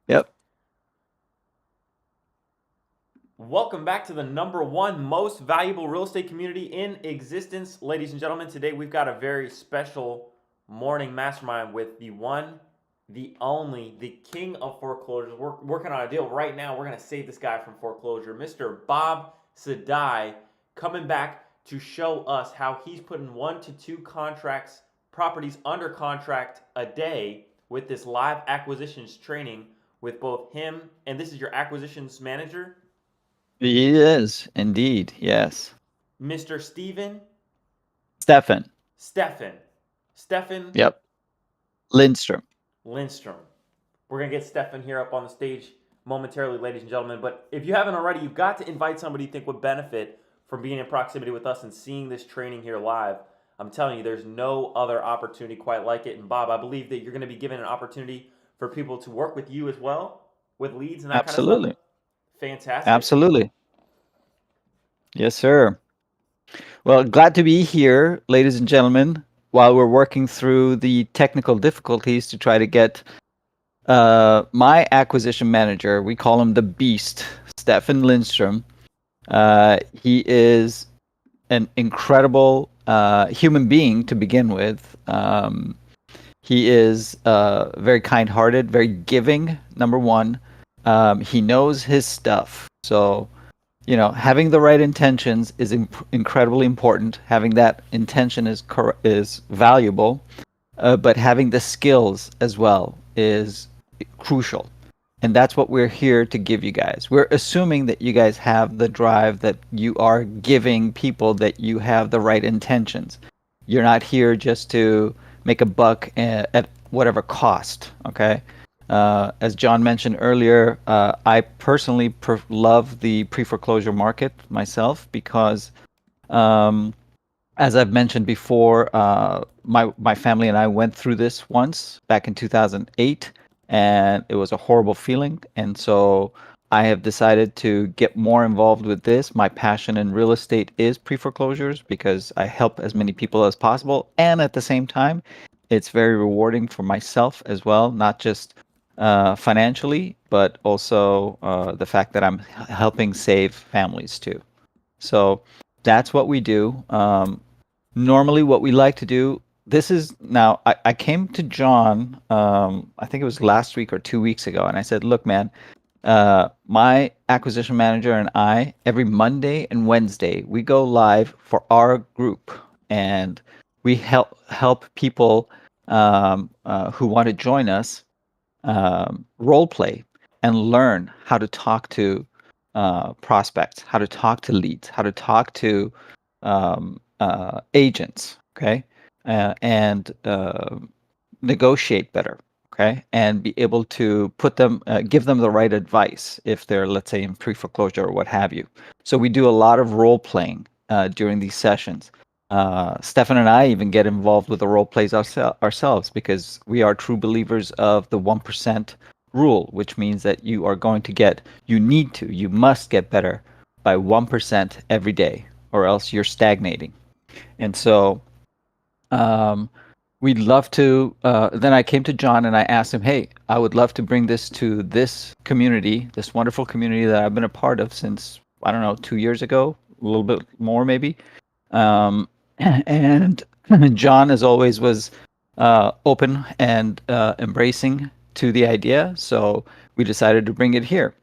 Yep. Welcome back to the #1 most valuable real estate community in existence. Ladies and gentlemen, today we've got a very special morning mastermind with the one, the only, the king of foreclosures. We're working on a deal right now. We're going to save this guy from foreclosure. Mr. Bob Saadai coming back to show us how he's putting 1 to 2 properties under contract a day with this live acquisitions training with both him and this is your acquisitions manager, He is indeed. Yes. Mr. Stefan. Stefan Stefan Yep. Lindstrom. Lindstrom. We're gonna get Stefan here up on the stage momentarily, ladies and gentlemen. But if you haven't already, you've got to invite somebody you think would benefit from being in proximity with us and seeing this training here live. I'm telling you, there's no other opportunity quite like it. And Bob, I believe that you're going to be given an opportunity for people to work with you as well with leads and that kind of stuff. Absolutely. Fantastic. Absolutely. Yes, sir. Well, glad to be here, ladies and gentlemen, while we're working through the technical difficulties to try to get my acquisition manager, we call him the Beast, Stefan Lindstrom. He is an incredible human being to begin with. He is very kind-hearted, very giving, number one. He knows his stuff. So, having the right intentions is incredibly important. Having that intention is valuable, but having the skills as well is crucial. And that's what we're here to give you guys. We're assuming that you guys have the drive, that you are giving people that you have the right intentions. You're not here just to make a buck at whatever cost, okay? As John mentioned earlier, I personally love the pre-foreclosure market myself because, um, as I've mentioned before, my family and I went through this once back in 2008, and it was a horrible feeling. And so I have decided to get more involved with this. My passion in real estate is pre-foreclosures because I help as many people as possible, and at the same time, it's very rewarding for myself as well, not just financially, but also the fact that I'm helping save families too. So that's what we do. Normally, what we like to do, this is now, I came to John, I think it was last week or 2 weeks ago, and I said, look, man, my acquisition manager and I, every Monday and Wednesday, we go live for our group, and we help people who want to join us role play and learn how to talk to prospects, how to talk to leads, how to talk to agents, okay, and negotiate better, okay, and be able to give them the right advice if they're, let's say, in pre-foreclosure or what have you. So we do a lot of role playing during these sessions. Stefan and I even get involved with the role plays ourselves because we are true believers of the 1% rule, which means that you must get better by 1% every day, or else you're stagnating. And so um, we'd love to. Then I came to John and I asked him, hey, I would love to bring this to this community, this wonderful community that I've been a part of since, I don't know, 2 years ago, a little bit more maybe. Um, and John, as always, was open and embracing to the idea. So we decided to bring it here.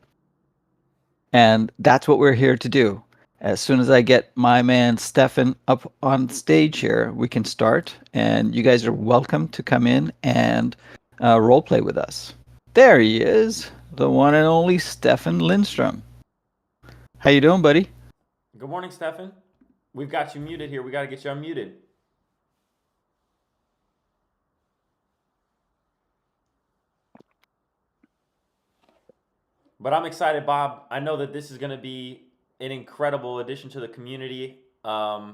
And that's what we're here to do. As soon as I get my man Stefan up on stage here, we can start. And you guys are welcome to come in and role play with us. There he is, the one and only Stefan Lindstrom. How you doing, buddy? Good morning, Stefan. We've got you muted here. We got to get you unmuted. But I'm excited, Bob. I know that this is going to be an incredible addition to the community. I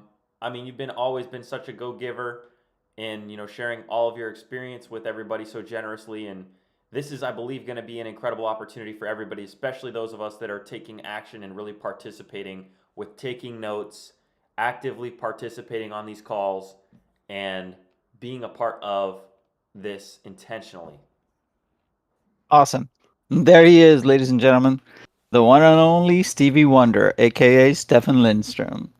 mean, you've been always been such a go-giver and sharing all of your experience with everybody so generously. And this is, I believe, going to be an incredible opportunity for everybody, especially those of us that are taking action and really participating with taking notes, actively participating on these calls, and being a part of this intentionally. Awesome. There he is, ladies and gentlemen. The one and only Stevie Wonder, aka Stefan Lindstrom.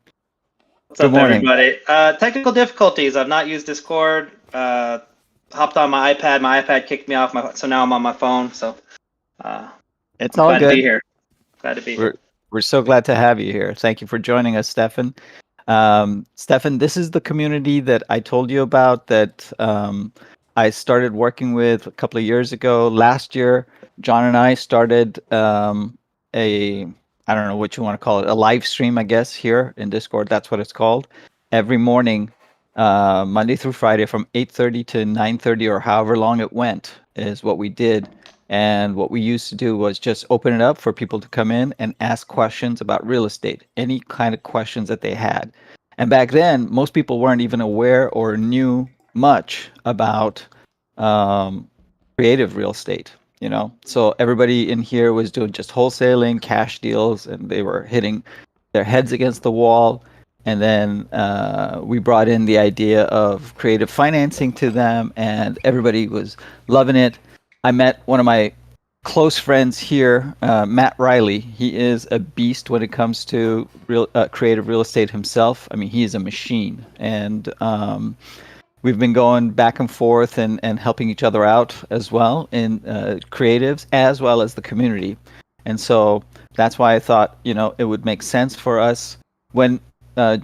What's Good up, morning. everybody? Technical difficulties. I've not used Discord. Hopped on my iPad. My iPad kicked me off. So now I'm on my phone. So It's I'm all glad to be good. here. Glad to be here. We're so glad to have you here. Thank you for joining us, Stefan. Stefan, this is the community that I told you about that I started working with a couple of years ago. Last year, John and I started I don't know what you want to call it, a live stream, I guess, here in Discord. That's what it's called. Every morning, Monday through Friday from 8:30 to 9:30 or however long it went is what we did. And what we used to do was just open it up for people to come in and ask questions about real estate, any kind of questions that they had. And back then, most people weren't even aware or knew much about um, creative real estate, you know? So everybody in here was doing just wholesaling, cash deals, and they were hitting their heads against the wall. And then we brought in the idea of creative financing to them, and everybody was loving it. I met one of my close friends here, Matt Riley. He is a beast when it comes to creative real estate himself. I mean, he is a machine, and we've been going back and forth and helping each other out as well in creatives as well as the community. And so that's why I thought, you know, it would make sense for us when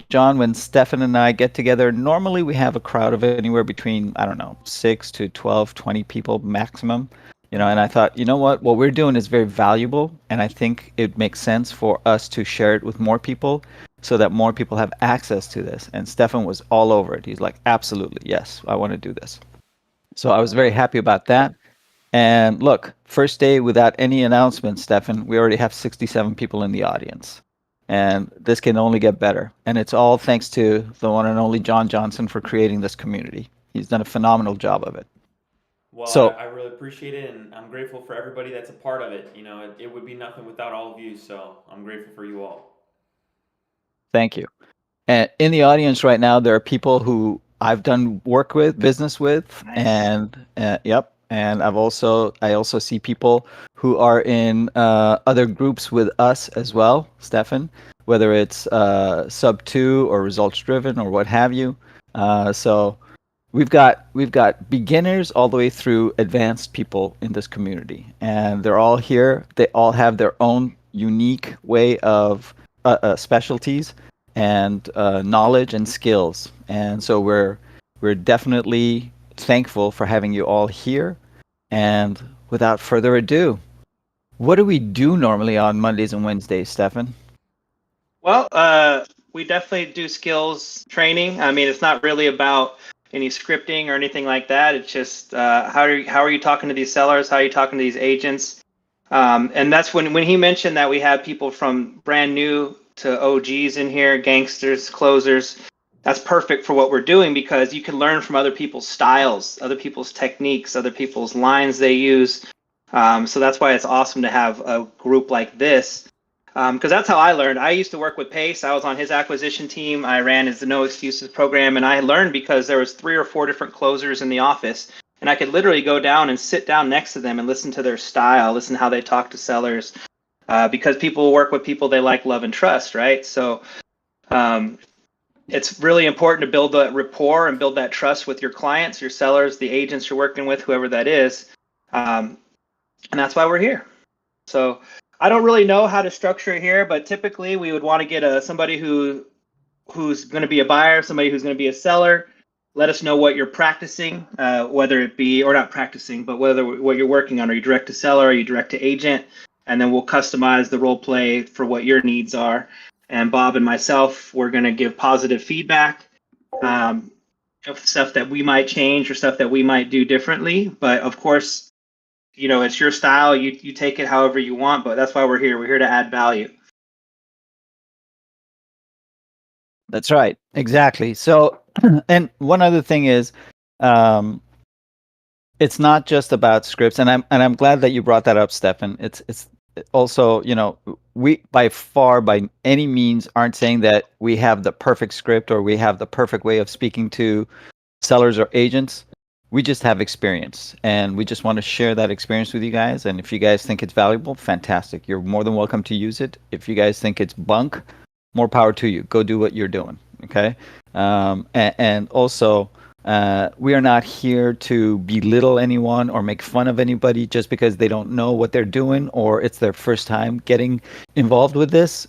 John, when Stefan and I get together, normally we have a crowd of anywhere between, I don't know, 6 to 12, 20 people maximum. You know, and I thought, you know what we're doing is very valuable, and I think it makes sense for us to share it with more people so that more people have access to this. And Stefan was all over it. He's like, absolutely, yes, I want to do this. So I was very happy about that. And look, first day without any announcements, Stefan, we already have 67 people in the audience. And this can only get better. And it's all thanks to the one and only John Johnson for creating this community. He's done a phenomenal job of it. Well, So I really appreciate it, and I'm grateful for everybody that's a part of it. You know, it would be nothing without all of you, so I'm grateful for you all. thank you. And in the audience right now, there are people who I've done work with, business with, Nice. and yep. And I also see people who are in other groups with us as well, Stefan, whether it's sub 2 or results driven or what have you. So we've got beginners all the way through advanced people in this community, and they're all here. They all have their own unique way of specialties and knowledge and skills. And so we're definitely thankful for having you all here. And without further ado, what do we do normally on Mondays and Wednesdays, Stefan? Well, we definitely do skills training. I mean, it's not really about any scripting or anything like that. It's just how are you talking to these sellers? How are you talking to these agents? And that's when he mentioned that we have people from brand new to OGs in here, gangsters, closers. That's perfect for what we're doing because you can learn from other people's styles, other people's techniques, other people's lines they use. So that's why it's awesome to have a group like this. Because that's how I learned. I used to work with Pace. I was on his acquisition team. I ran his No Excuses program, and I learned because there was 3 or 4 different closers in the office, and I could literally go down and sit down next to them and listen to their style, listen to how they talk to sellers, because people work with people they like, love, and trust, right? So it's really important to build that rapport and build that trust with your clients, your sellers, the agents you're working with, whoever that is, and that's why we're here. So I don't really know how to structure it here, but typically we would want to get somebody who's going to be a buyer, somebody who's going to be a seller. Let us know what you're practicing, whether it be, or not practicing, but whether what you're working on. Are you direct to seller? Are you direct to agent? And then we'll customize the role play for what your needs are. And Bob and myself, we're going to give positive feedback of stuff that we might change or stuff that we might do differently. But of course, you know, it's your style. You take it however you want, but that's why we're here. We're here to add value. That's right. Exactly. So, and one other thing is, it's not just about scripts, and I'm glad that you brought that up, Stefan. It's also, you know, we by far by any means aren't saying that we have the perfect script or we have the perfect way of speaking to sellers or agents. We just have experience, and we just want to share that experience with you guys. And if you guys think it's valuable, fantastic. You're more than welcome to use it. If you guys think it's bunk, more power to you. Go do what you're doing. Okay. And also, we are not here to belittle anyone or make fun of anybody just because they don't know what they're doing or it's their first time getting involved with this.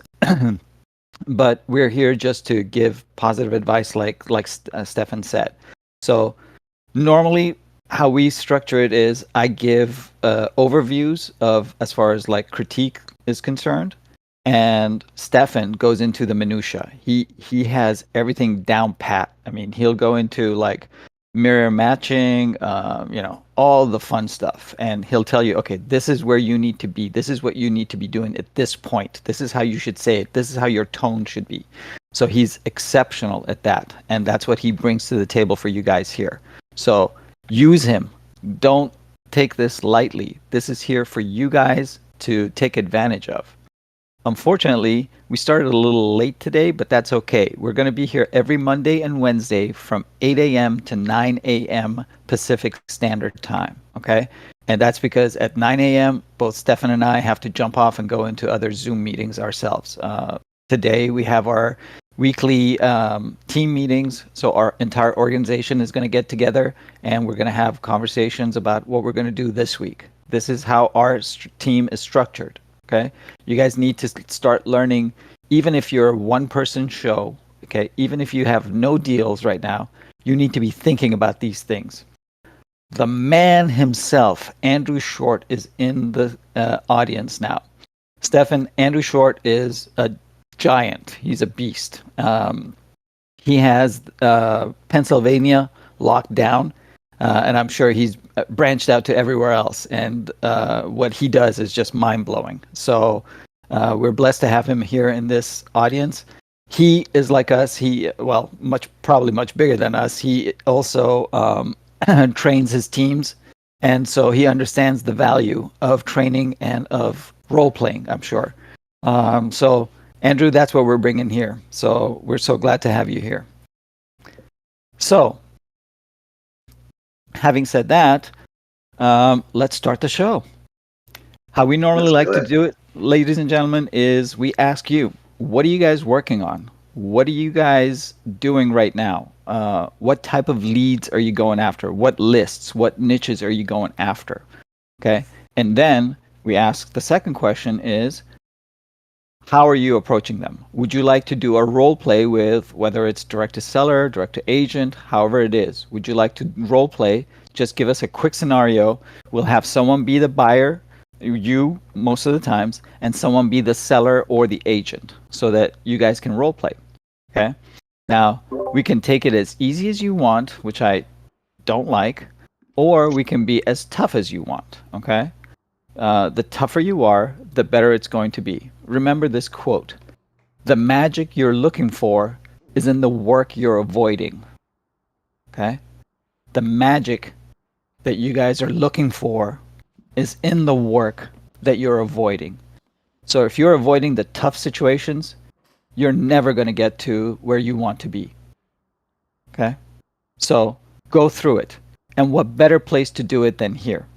But we're here just to give positive advice, like Stefan said. So normally, how we structure it is I give overviews of as far as like critique is concerned, and Stefan goes into the minutia. He has everything down pat. I mean, he'll go into like mirror matching, all the fun stuff, and he'll tell you, okay, this is where you need to be. This is what you need to be doing at this point. This is how you should say it. This is how your tone should be. So he's exceptional at that, and that's what he brings to the table for you guys here. So use him. Don't take this lightly. This is here for you guys to take advantage of. Unfortunately, we started a little late today, but that's okay. We're going to be here every Monday and Wednesday from 8 a.m. to 9 a.m. Pacific Standard Time. Okay? And that's because at 9 a.m., both Stefan and I have to jump off and go into other Zoom meetings ourselves. Today, we have our weekly team meetings. So our entire organization is going to get together and we're going to have conversations about what we're going to do this week. This is how our team is structured. Okay, you guys need to start learning, even if you're a one-person show, okay, even if you have no deals right now, you need to be thinking about these things. The man himself, Andrew Short, is in the audience now. Stefan, Andrew Short is a giant. He's a beast. He has Pennsylvania locked down, and I'm sure he's branched out to everywhere else. And what he does is just mind-blowing. So we're blessed to have him here in this audience. He is like us. Probably much bigger than us. He also trains his teams. And so he understands the value of training and of role-playing, I'm sure. So Andrew, that's what we're bringing here. So we're so glad to have you here. So, having said that, let's start the show. How we normally like to do it, ladies and gentlemen, is we ask you, what are you guys working on? What are you guys doing right now? What type of leads are you going after? What lists, what niches are you going after? Okay. And then we ask the second question is, how are you approaching them? Would you like to do a role play with whether it's direct to seller, direct to agent, however it is? Would you like to role play? Just give us a quick scenario. We'll have someone be the buyer, you most of the times, and someone be the seller or the agent so that you guys can role play. Okay? Now, we can take it as easy as you want, which I don't like, or we can be as tough as you want. Okay? The tougher you are, the better it's going to be. Remember this quote: the magic you're looking for is in the work you're avoiding. Okay? The magic that you guys are looking for is in the work that you're avoiding. So if you're avoiding the tough situations, you're never going to get to where you want to be. Okay? So go through it. And what better place to do it than here?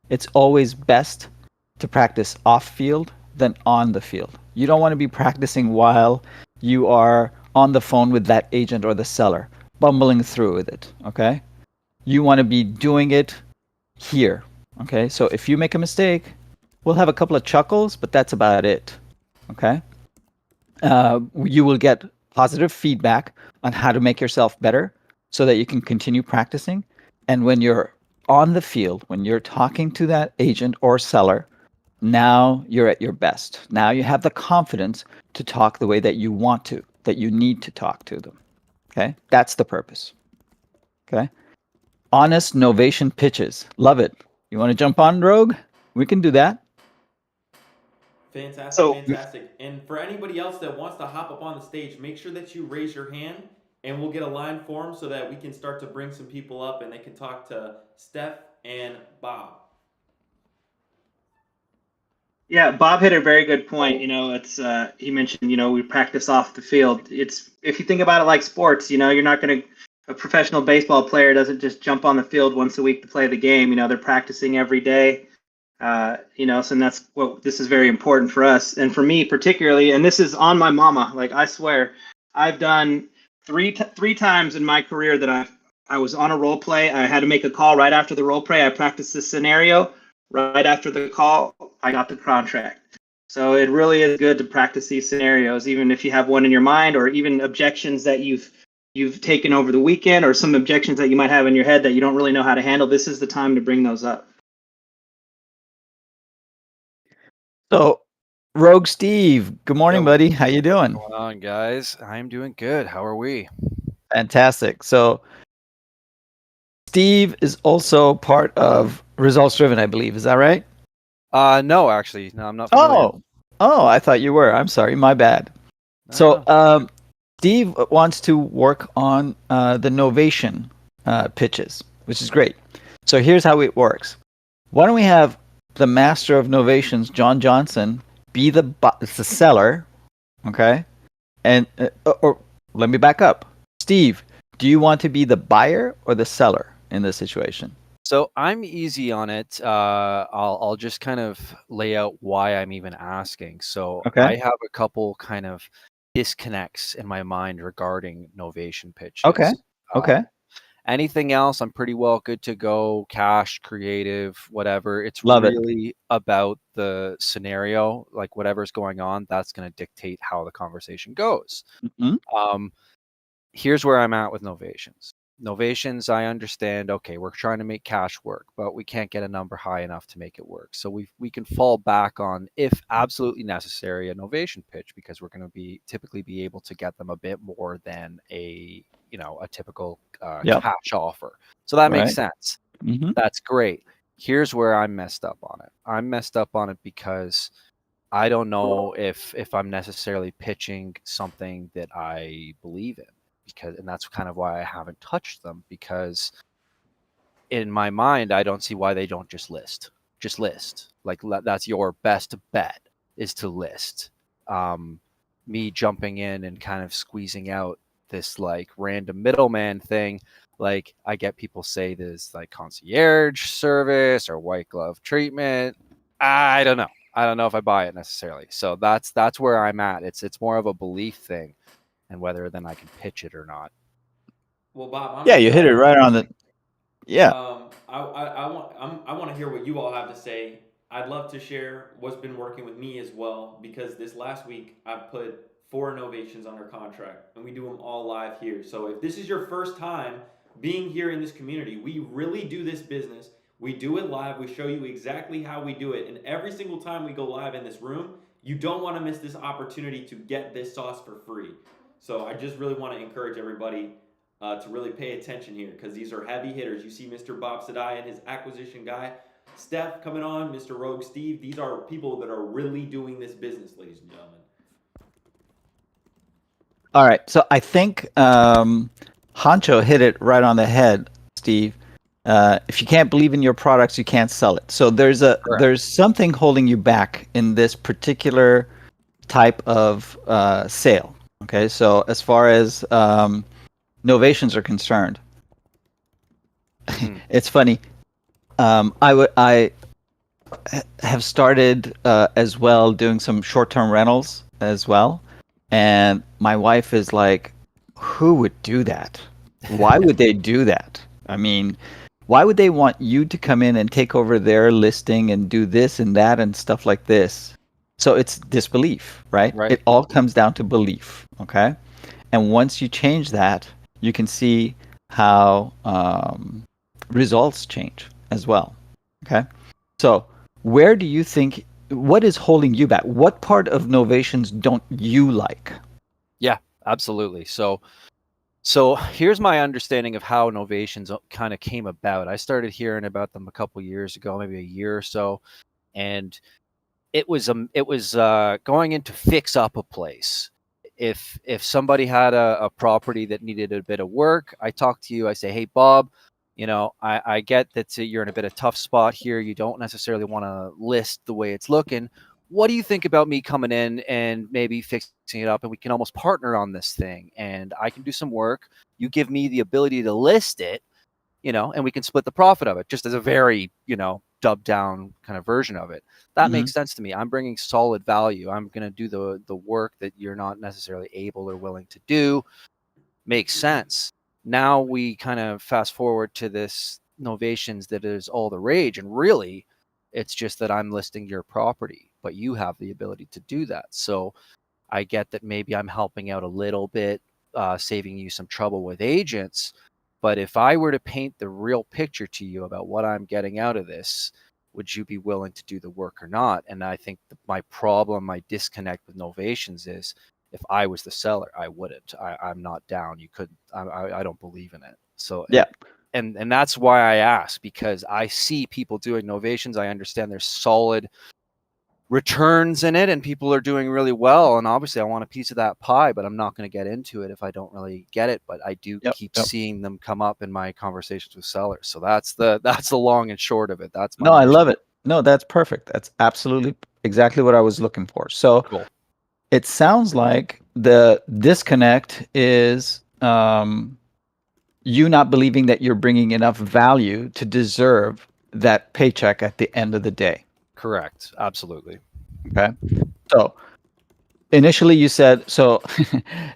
It's always best to practice off field than on the field. You don't want to be practicing while you are on the phone with that agent or the seller, bumbling through with it, okay? You want to be doing it here, okay? So if you make a mistake, we'll have a couple of chuckles, but that's about it, okay? You will get positive feedback on how to make yourself better so that you can continue practicing. And when you're on the field, when you're talking to that agent or seller, now you're at your best. Now you have the confidence to talk the way that you want to, that you need to talk to them. Okay? That's the purpose. Okay? Honest novation pitches. Love it. You want to jump on, Rogue? We can do that. Fantastic. And for anybody else that wants to hop up on the stage, make sure that you raise your hand and we'll get a line form so that we can start to bring some people up and they can talk to Steph and Bob. Yeah, Bob hit a very good point. It's he mentioned, we practice off the field. It's if you think about it like sports, you're not going to a professional baseball player doesn't just jump on the field once a week to play the game. You know, they're practicing every day. You know, so that's what this is very important for us. And for me particularly, and this is on my mama, like I swear, I've done three times in my career that I was on a role play. I had to make a call right after the role play. I practiced this scenario. Right after the call, I got the contract. So it really is good to practice these scenarios, even if you have one in your mind, or even objections that you've taken over the weekend, or some objections that you might have in your head that you don't really know how to handle. This is the time to bring those up. So, Rogue Steve, good morning, Yo, buddy. How you doing? what's going on, guys? I'm doing good. How are we? Fantastic. So, Steve is also part of Results Driven, I believe. Is that right? No, actually, no, I'm not familiar. Oh, I thought you were. I'm sorry, my bad. No, So, no. Steve wants to work on the Novation pitches, which is great. So here's how it works. Why don't we have the master of Novations, John Johnson, be the seller, okay? And or let me back up. Steve, do you want to be the buyer or the seller in this situation? So I'm easy on it. I'll just kind of lay out why I'm even asking. So Okay. I have a couple kind of disconnects in my mind regarding Novation pitches. Okay. Anything else, I'm pretty well good to go. Cash, creative, whatever. It's Love it. really about the scenario, like whatever's going on. That's going to dictate how the conversation goes. Mhm. Here's where I'm at with Novations. Novations, I understand. Okay, we're trying to make cash work, but we can't get a number high enough to make it work. So we can fall back on, if absolutely necessary, a Novation pitch, because we're going to typically be able to get them a bit more than a typical Yep. cash offer. So that makes Right. sense. Mhm. That's great. Here's where I'm messed up on it. I'm messed up on it because I don't know if I'm necessarily pitching something that I believe in, and that's kind of why I haven't touched them, because in my mind I don't see why they don't just list. Like that's your best bet, is to list. Me jumping in and kind of squeezing out this like random middleman thing, like I get people say this like concierge service or white glove treatment. I don't know if I buy it necessarily. So that's where I'm at. It's more of a belief thing, and whether then I can pitch it or not. Well, Bob, I'm Yeah, you hit it excited. right on the. Yeah. I want to hear what you all have to say. I'd love to share what's been working with me as well, because this last week I put 4 innovations under contract, and we do them all live here. So if this is your first time being here in this community, we really do this business. We do it live. We show you exactly how we do it, and every single time we go live in this room, you don't want to miss this opportunity to get this sauce for free. So I just really want to encourage everybody to really pay attention here, because these are heavy hitters. You see Mr. Bob Saadai and his acquisition guy, Steph coming on, Mr. Rogue Steve. These are people that are really doing this business, ladies and gentlemen. All right. So I think Honcho hit it right on the head, Steve. If you can't believe in your products, you can't sell it. So there's something holding you back in this particular type of sale. Okay. So as far as novations are concerned, it's funny. I have started as well doing some short-term rentals as well, and my wife is like, "Who would do that? Why would they do that? I mean, why would they want you to come in and take over their listing and do this and that and stuff like this?" So it's disbelief, right? Right. It all comes down to belief, okay? And once you change that, you can see how results change as well. Okay. So where do you think, what is holding you back? What part of Novations don't you like? Yeah, absolutely. So here's my understanding of how Novations kind of came about. I started hearing about them a couple years ago, maybe a year or so, and it was going in to fix up a place. If somebody had a property that needed a bit of work, I talk to you. I say, hey, Bob, I get that you're in a bit of tough spot here. You don't necessarily want to list the way it's looking. what do you think about me coming in and maybe fixing it up, and we can almost partner on this thing, and I can do some work. You give me the ability to list it, and we can split the profit of it, just as a very, dubbed down kind of version of it. That makes sense to me. I'm bringing solid value. I'm going to do the work that you're not necessarily able or willing to do. Makes sense. Now we kind of fast forward to this novations that is all the rage, and really it's just that I'm listing your property, but you have the ability to do that. So I get that maybe I'm helping out a little bit, saving you some trouble with agents. But if I were to paint the real picture to you about what I'm getting out of this, would you be willing to do the work or not? And I think my problem, my disconnect with novations is, if I was the seller, I wouldn't. I'm not down. You couldn't. I don't believe in it. So Yeah. And that's why I ask, because I see people doing novations. I understand there's solid returns in it and people are doing really well, and obviously I want a piece of that pie, but I'm not going to get into it if I don't really get it. But I do keep seeing them come up in my conversations with sellers. So that's the long and short of it. That's my I love it. No, that's perfect. That's absolutely exactly what I was looking for. So cool. It sounds like the disconnect is you not believing that you're bringing enough value to deserve that paycheck at the end of the day. Correct. Absolutely. Okay. So initially you said, so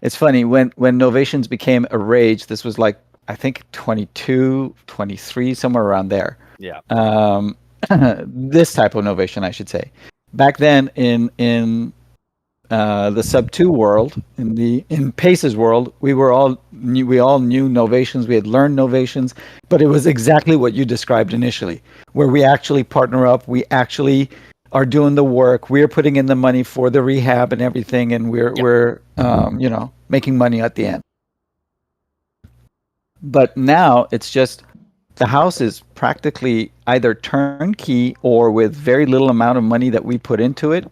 it's funny, when novations became a rage, this was like, I think 22, 23, somewhere around there. Yeah. This type of novation, I should say. Back then in the sub 2 world, in Pace's world, we all knew novations. We had learned novations, but it was exactly what you described initially, where we actually partner up. We actually are doing the work. We're putting in the money for the rehab and everything, and we're making money at the end. But now it's just the house is practically either turnkey or with very little amount of money that we put into it.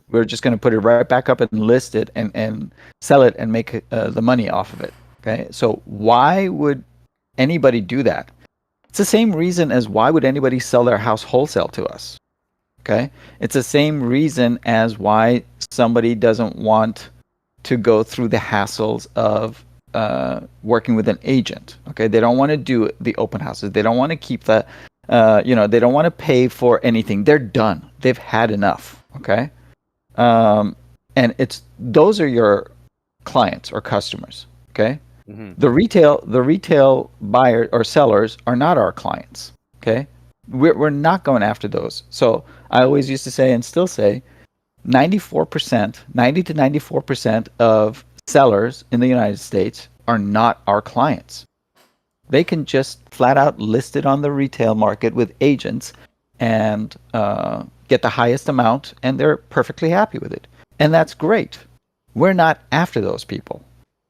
We're just going to put it right back up and list it and sell it and make the money off of it. Okay. So why would anybody do that? It's the same reason as why would anybody sell their house wholesale to us? Okay. It's the same reason as why somebody doesn't want to go through the hassles of working with an agent. Okay. They don't want to do the open houses. They don't want to keep the, they don't want to pay for anything. They're done. They've had enough. Okay. And those are your clients or customers. Okay. Mm-hmm. The retail buyer or sellers are not our clients. Okay. We're not going after those. So I always used to say and still say 90 to 94% of sellers in the United States are not our clients. They can just flat out list it on the retail market with agents and get the highest amount, and they're perfectly happy with it. And that's great. We're not after those people.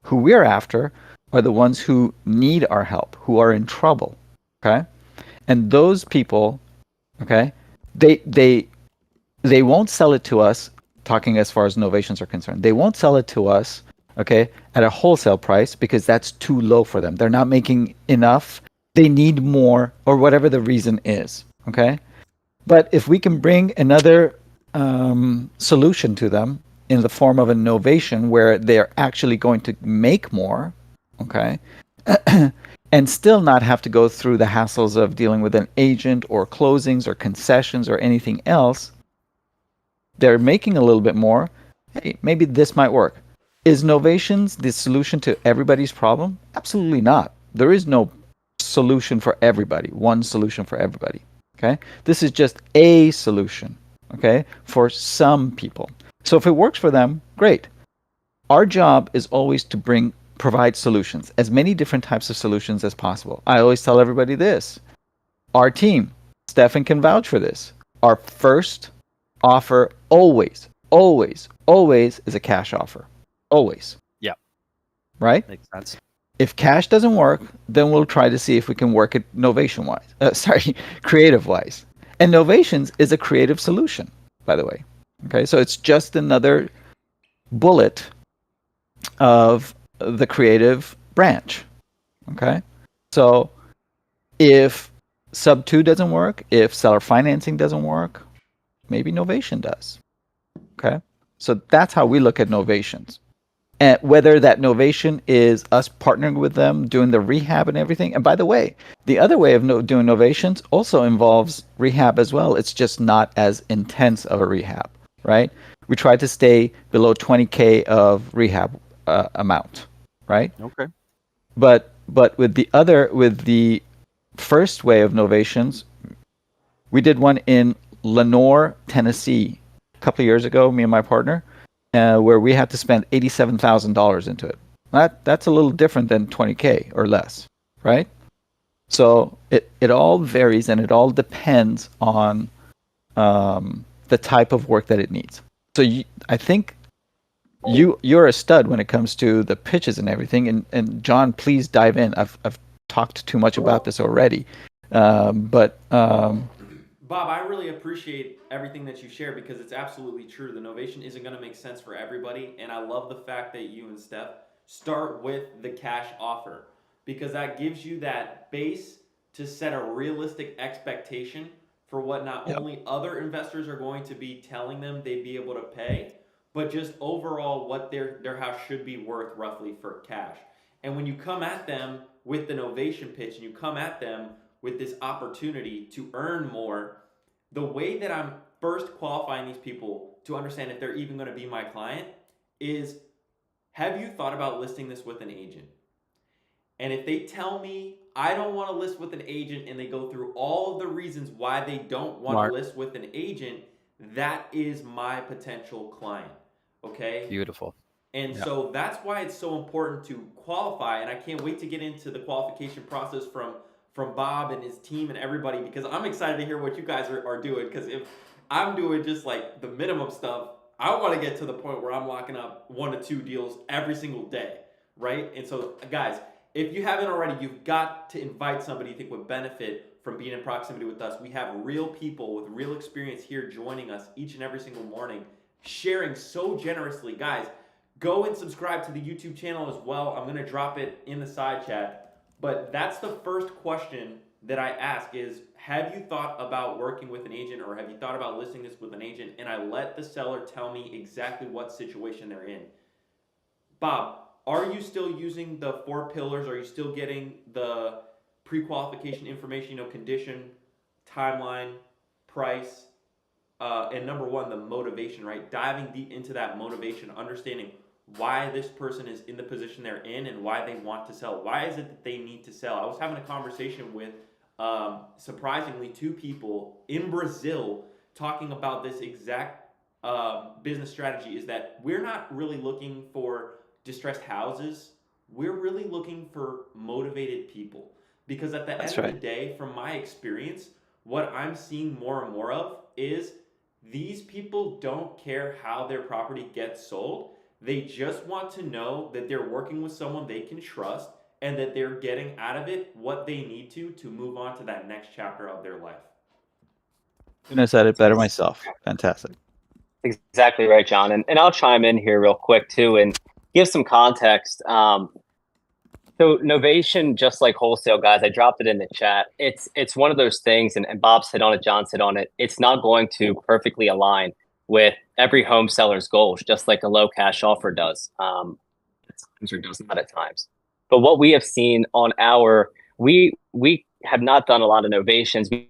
Who we're after are the ones who need our help, who are in trouble. Okay? And those people, okay, they won't sell it to us, talking as far as novations are concerned. They won't sell it to us, okay, at a wholesale price because that's too low for them. They're not making enough. They need more, or whatever the reason is. Okay? But if we can bring another solution to them in the form of a novation where they're actually going to make more, okay, and still not have to go through the hassles of dealing with an agent or closings or concessions or anything else, they're making a little bit more. Hey, maybe this might work. Is novations the solution to everybody's problem? Absolutely not. There is no solution for everybody, one solution for everybody. Okay, this is just a solution, okay, for some people. So if it works for them, great. Our job is always to provide solutions, as many different types of solutions as possible. I always tell everybody this. Our team, Stefan can vouch for this. Our first offer always is a cash offer. Always. Yeah. Right? Makes sense. If cash doesn't work, then we'll try to see if we can work it creative-wise. And novations is a creative solution, by the way. Okay, so it's just another bullet of the creative branch. Okay, so if sub 2 doesn't work, if seller financing doesn't work, maybe novation does. Okay, so that's how we look at novations. And whether that novation is us partnering with them, doing the rehab and everything. And by the way, the other way of doing novations also involves rehab as well. It's just not as intense of a rehab, right? We try to stay below 20K of rehab amount, right? Okay. But with the first way of novations, we did one in Lenore, Tennessee, a couple of years ago. Me and my partner. Where we had to spend $87,000 into it. That's a little different than 20K or less, right? So it all varies and it all depends on the type of work that it needs. So I think you're a stud when it comes to the pitches and everything. And John, please dive in. I've talked too much about this already, but. Bob, I really appreciate everything that you share because it's absolutely true. The novation isn't going to make sense for everybody. And I love the fact that you and Steph start with the cash offer because that gives you that base to set a realistic expectation for what not only other investors are going to be telling them they'd be able to pay, but just overall what their house should be worth roughly for cash. And when you come at them with the novation pitch and you come at them with this opportunity to earn more, the way that I'm first qualifying these people to understand if they're even going to be my client is, have you thought about listing this with an agent? And if they tell me I don't want to list with an agent and they go through all of the reasons why they don't want to list with an agent, that is my potential client. Okay? Beautiful. And so that's why it's so important to qualify. And I can't wait to get into the qualification process from Bob and his team and everybody, because I'm excited to hear what you guys are doing. Because if I'm doing just like the minimum stuff, I want to get to the point where I'm locking up 1 to 2 deals every single day, right? And so, guys, if you haven't already, you've got to invite somebody you think would benefit from being in proximity with us. We have real people with real experience here joining us each and every single morning, sharing so generously. Guys, go and subscribe to the YouTube channel as well. I'm going to drop it in the side chat. But that's the first question that I ask is, have you thought about working with an agent or have you thought about listing this with an agent? And I let the seller tell me exactly what situation they're in. Bob, are you still using the 4 pillars? Are you still getting the pre-qualification information, condition, timeline, price, and number 1, the motivation, right? Diving deep into that motivation, understanding why this person is in the position they're in and why they want to sell. Why is it that they need to sell? I was having a conversation with, surprisingly, 2 people in Brazil talking about this exact business strategy, is that we're not really looking for distressed houses. We're really looking for motivated people. Because at the end of the day, from my experience, what I'm seeing more and more of is these people don't care how their property gets sold. They just want to know that they're working with someone they can trust and that they're getting out of it what they need to move on to that next chapter of their life. Couldn't have said it better myself. Fantastic. Exactly right, John. And I'll chime in here real quick too and give some context. So novation, just like wholesale, guys, I dropped it in the chat. It's one of those things, and Bob's hit on it, John's hit on it. It's not going to perfectly align with every home seller's goals, just like a low cash offer does. Or does not at times. But what we have seen on we have not done a lot of novations. We've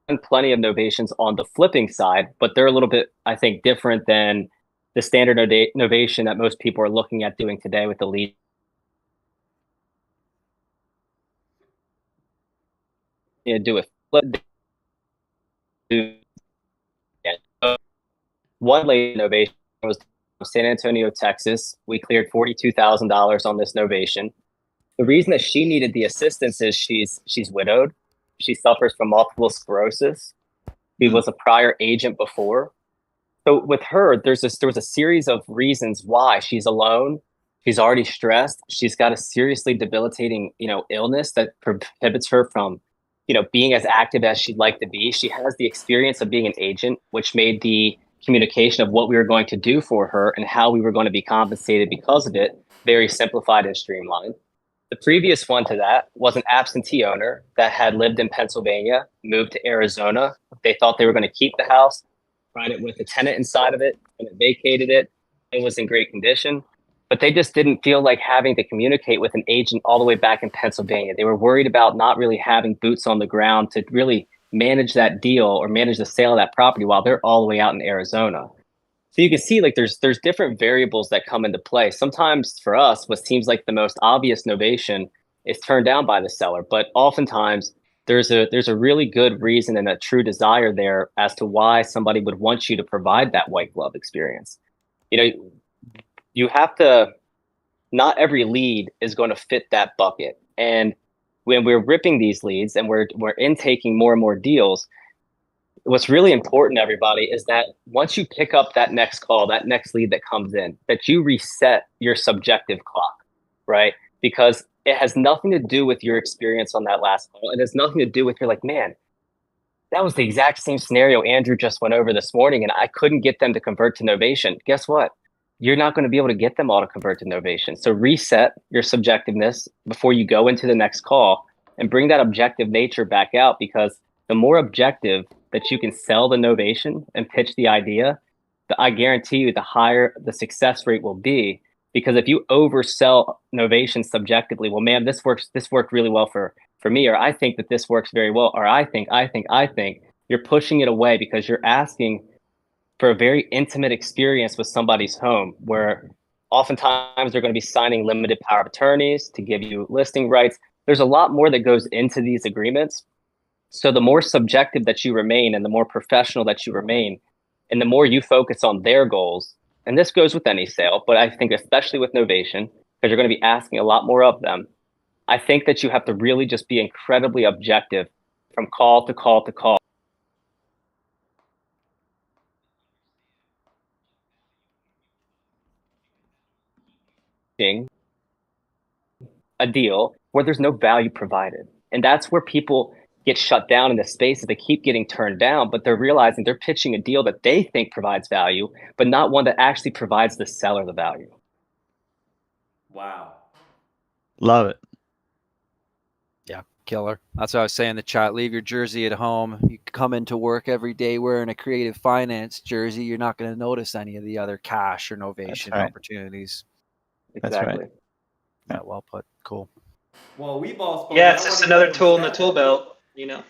done plenty of novations on the flipping side, but they're a little bit, I think, different than the standard novation that most people are looking at doing today with the lead. Do a flip. One late novation was San Antonio, Texas. We cleared $42,000 on this novation. The reason that she needed the assistance is she's widowed. She suffers from multiple sclerosis. She was a prior agent before. So with her, there was a series of reasons why. She's alone. She's already stressed. She's got a seriously debilitating, illness that prohibits her from, being as active as she'd like to be. She has the experience of being an agent, which made the communication of what we were going to do for her and how we were going to be compensated because of it very simplified and streamlined. The previous one to that was an absentee owner that had lived in Pennsylvania, moved to Arizona. They thought they were going to keep the house, provide it with a tenant inside of it, and vacated it. It was in great condition, but they just didn't feel like having to communicate with an agent all the way back in Pennsylvania. They were worried about not really having boots on the ground to really manage that deal or manage the sale of that property while they're all the way out in Arizona. So you can see like there's different variables that come into play. Sometimes for us, what seems like the most obvious novation is turned down by the seller, but oftentimes there's a really good reason and a true desire there as to why somebody would want you to provide that white glove experience. You know, you have to, not every lead is going to fit that bucket. And when we're ripping these leads and we're intaking more and more deals, what's really important, everybody, is that once you pick up that next call, that next lead that comes in, that you reset your subjective clock, right? Because it has nothing to do with your experience on that last call. It has nothing to do with you're like, man, that was the exact same scenario Andrew just went over this morning, and I couldn't get them to convert to novation. Guess what? You're not going to be able to get them all to convert to novation. So reset your subjectiveness before you go into the next call and bring that objective nature back out, because the more objective that you can sell the novation and pitch the idea, I guarantee you the higher the success rate will be. Because if you oversell novation subjectively, well, man, this worked really well for me, or I think that this works very well, or I think, you're pushing it away because you're asking for a very intimate experience with somebody's home, where oftentimes they're going to be signing limited power of attorneys to give you listing rights. There's a lot more that goes into these agreements. So the more subjective that you remain and the more professional that you remain, and the more you focus on their goals, and this goes with any sale, but I think especially with novation, because you're going to be asking a lot more of them, I think that you have to really just be incredibly objective from call to call to call. A deal where there's no value provided. And that's where people get shut down in the space that they keep getting turned down, but they're realizing they're pitching a deal that they think provides value, but not one that actually provides the seller the value. Wow. Love it. Yeah, killer. That's what I was saying in the chat. Leave your jersey at home. You come into work every day wearing a creative finance jersey, you're not going to notice any of the other cash or novation opportunities. Exactly. That's right. Yeah, well put. Cool. Well, we've all spoken. Yeah, it's just another tool in the tool belt, you know.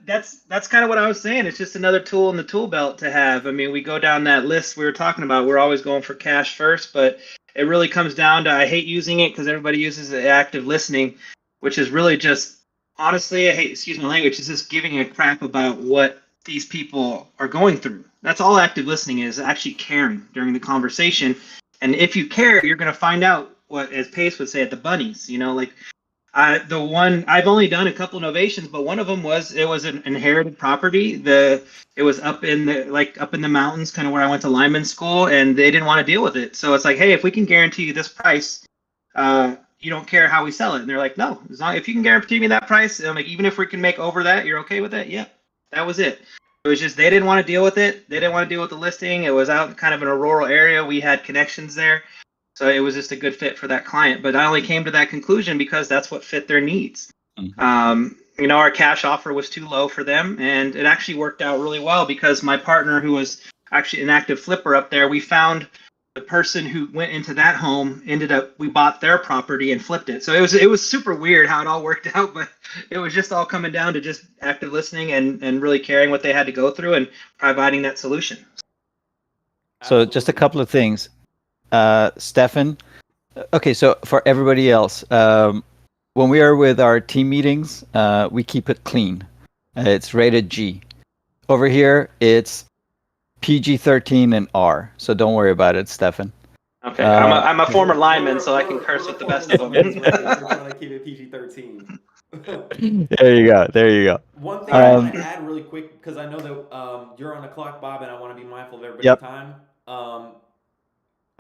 That's kind of what I was saying. It's just another tool in the tool belt to have. I mean, we go down that list we were talking about. We're always going for cash first, but it really comes down to, I hate using it because everybody uses the active listening, which is really just, honestly, I hate, excuse my language, is just giving a crap about what these people are going through. That's all active listening is, actually caring during the conversation. And if you care, you're going to find out what, as Pace would say, at the bunnies, you know, like I've only done a couple novations, but one of them was, it was an inherited property. It was up in the mountains, kind of where I went to lineman school, and they didn't want to deal with it. So it's like, hey, if we can guarantee you this price, you don't care how we sell it. And they're like, no, as long if you can guarantee me that price, I'm like, even if we can make over that, you're okay with that? Yeah, that was it. It was just they didn't want to deal with it. They didn't want to deal with the listing. It was out kind of in a rural area. We had connections there. So it was just a good fit for that client. But I only came to that conclusion because that's what fit their needs. Mm-hmm. Our cash offer was too low for them. And it actually worked out really well because my partner, who was actually an active flipper up there, we found the person who went into that home, we bought their property and flipped it. So it was super weird how it all worked out, but it was just all coming down to just active listening and really caring what they had to go through and providing that solution. So just a couple of things. Stefan, okay, so for everybody else, when we are with our team meetings, we keep it clean. It's rated G. Over here, it's PG-13 and R, so don't worry about it, Stefan. Okay, I'm a former lineman, so I can curse with the best of them. We're trying to keep it PG-13. There you go. One thing I want to add really quick, because I know that you're on the clock, Bob, and I want to be mindful of everybody's time.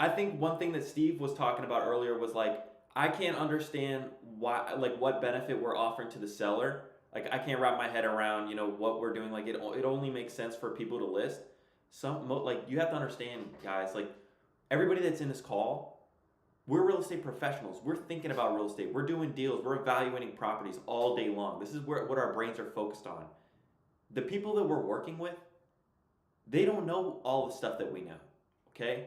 I think one thing that Steve was talking about earlier was like, I can't understand why, like what benefit we're offering to the seller. Like I can't wrap my head around, what we're doing. Like it only makes sense for people to list. You have to understand, guys, like everybody that's in this call, we're real estate professionals. We're thinking about real estate. We're doing deals. We're evaluating properties all day long. This is what our brains are focused on. The people that we're working with, they don't know all the stuff that we know. Okay,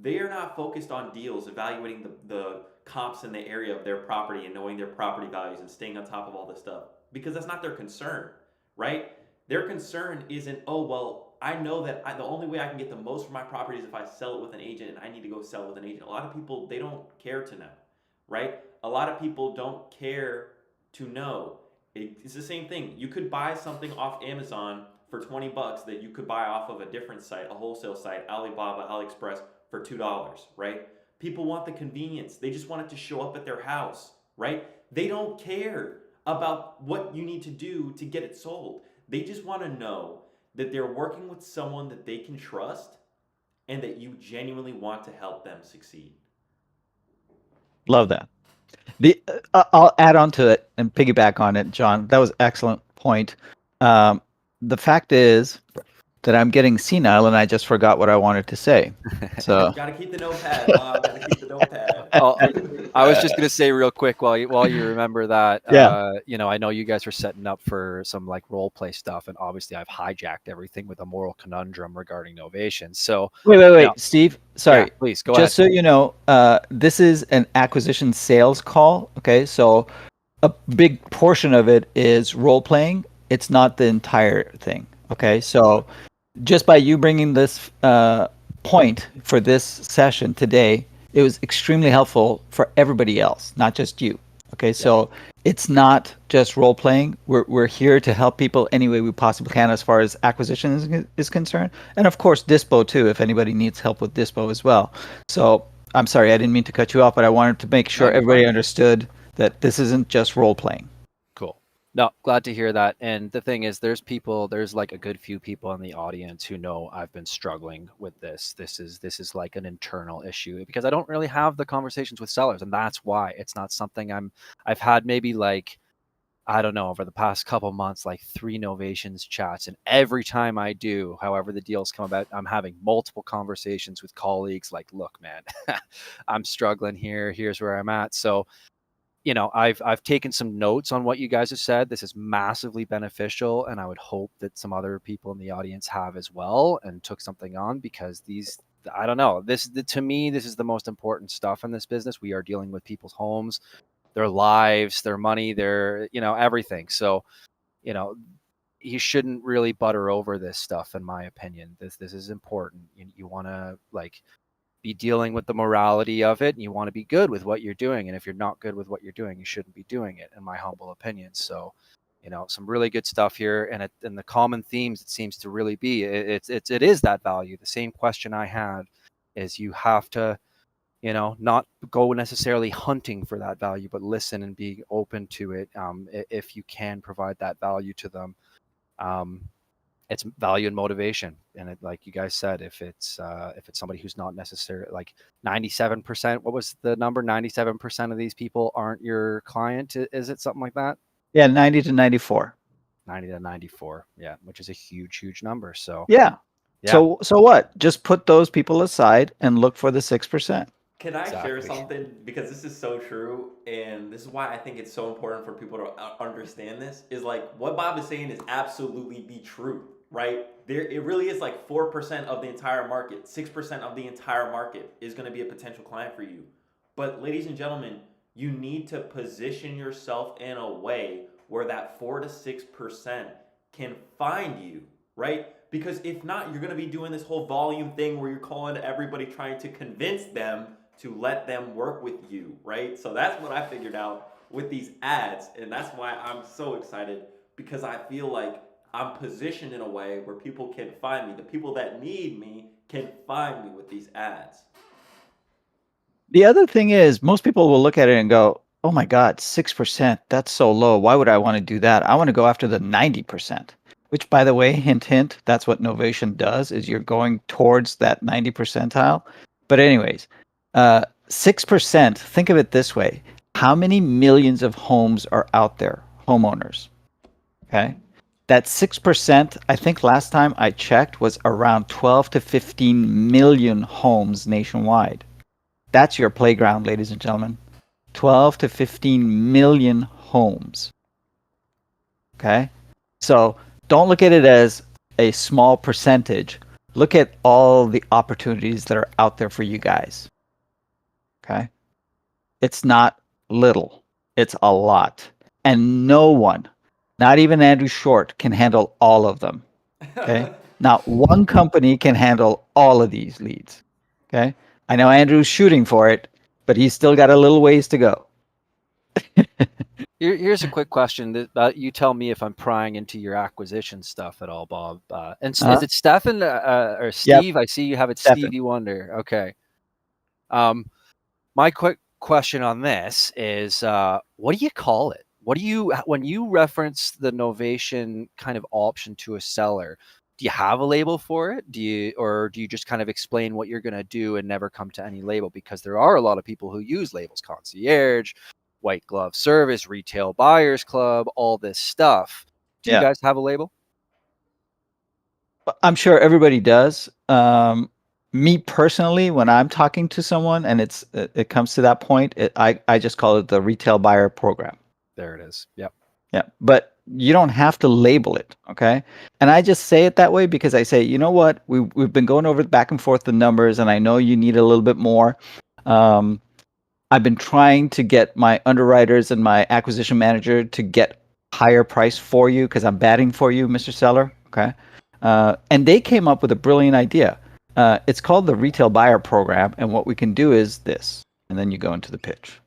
they are not focused on deals, evaluating the comps in the area of their property and knowing their property values and staying on top of all this stuff, because that's not their concern, right? Their concern isn't, oh, well, I know that the only way I can get the most for my property is if I sell it with an agent, and I need to go sell it with an agent. A lot of people, they don't care to know, right? A lot of people don't care to know. It's the same thing. You could buy something off Amazon for 20 bucks that you could buy off of a different site, a wholesale site, Alibaba, AliExpress, for $2, right? People want the convenience. They just want it to show up at their house, right? They don't care about what you need to do to get it sold. They just want to know that they're working with someone that they can trust and that you genuinely want to help them succeed. Love that. I'll add on to it and piggyback on it, John. That was an excellent point. The fact is that I'm getting senile and I just forgot what I wanted to say. So Gotta keep the notepad, Bob. Gotta keep the notepad. I was just gonna say real quick while you remember that. I know you guys are setting up for some like role play stuff, and obviously I've hijacked everything with a moral conundrum regarding novation. So wait, Steve. Sorry, yeah, please go just ahead. so you know, this is an acquisition sales call. Okay, so a big portion of it is role playing. It's not the entire thing. Okay, so just by you bringing this point for this session today, it was extremely helpful for everybody else, not just you. Okay, so it's not just role playing. We're here to help people any way we possibly can as far as acquisition is concerned, and of course Dispo too, if anybody needs help with Dispo as well. So I'm sorry, I didn't mean to cut you off, but I wanted to make sure everybody understood that this isn't just role playing. Cool. No, glad to hear that. And the thing is, there's like a good few people in the audience who know I've been struggling with this. This is like an internal issue because I don't really have the conversations with sellers, and that's why it's not something I've had maybe like, I don't know, over the past couple months, like 3 novations chats. And every time I do, however the deals come about, I'm having multiple conversations with colleagues like, look, man, I'm struggling here. Here's where I'm at. So I've taken some notes on what you guys have said. This is massively beneficial, and I would hope that some other people in the audience have as well and took something on, because I don't know, to me, this is the most important stuff in this business. We are dealing with people's homes, their lives, their money, their, everything. So, you shouldn't really butter over this stuff, in my opinion. This is important. You want to be dealing with the morality of it, and you want to be good with what you're doing. And if you're not good with what you're doing, you shouldn't be doing it, in my humble opinion. So, some really good stuff here, and the common themes, it seems to really be, it is that value. The same question I had is, you have to, not go necessarily hunting for that value, but listen and be open to it. If you can provide that value to them, it's value and motivation. And like you guys said, if it's somebody who's not necessarily, like 97%, what was the number? 97% of these people aren't your client. Is it something like that? Yeah, 90 to 94. 90 to 94. Yeah, which is a huge number. So yeah. So what? Just put those people aside and look for the 6%. Can I share something? Because this is so true, and this is why I think it's so important for people to understand this, is like what Bob is saying is absolutely the truth, right? It really is like 4% of the entire market, 6% of the entire market is going to be a potential client for you. But ladies and gentlemen, you need to position yourself in a way where that 4 to 6% can find you, right? Because if not, you're going to be doing this whole volume thing where you're calling to everybody trying to convince them to let them work with you, right? So that's what I figured out with these ads, and that's why I'm so excited, because I feel like I'm positioned in a way where people can find me. The people that need me can find me with these ads. The other thing is, most people will look at it and go, oh my God, 6%, that's so low. Why would I want to do that? I want to go after the 90%. Which, by the way, hint, that's what novation does, is you're going towards that 90 percentile. But anyways, 6%, think of it this way. How many millions of homes are out there, homeowners? Okay. That 6%, I think last time I checked, was around 12 to 15 million homes nationwide. That's your playground, ladies and gentlemen. 12 to 15 million homes. Okay. So don't look at it as a small percentage. look at all the opportunities that are out there for you guys. Okay? It's not little. It's a lot. And no one, not even Andrew Short, can handle all of them. Okay? Not one company can handle all of these leads. Okay? I know Andrew's shooting for it, but he's still got a little ways to go. Here's a quick question. That you tell me if I'm prying into your acquisition stuff at all, Bob. Is it Stefan or Steve? Yep. I see you have it, Stefan. Stevie Wonder. Okay. My quick question on this is, what do you call it? When you reference the novation kind of option to a seller, do you have a label for it? Do you just kind of explain what you're going to do and never come to any label? Because there are a lot of people who use labels: concierge, white glove service, retail buyers club, all this stuff. Do you guys have a label? I'm sure everybody does. Me personally, when I'm talking to someone and it comes to that point, I just call it the retail buyer program. There it is. Yep. Yeah, but you don't have to label it, okay? And I just say it that way because I say, you know what? We've been going over back and forth the numbers, and I know you need a little bit more. I've been trying to get my underwriters and my acquisition manager to get higher price for you because I'm batting for you, Mr. Seller, okay? And they came up with a brilliant idea. It's called the Retail Buyer Program, and what we can do is this, and then you go into the pitch.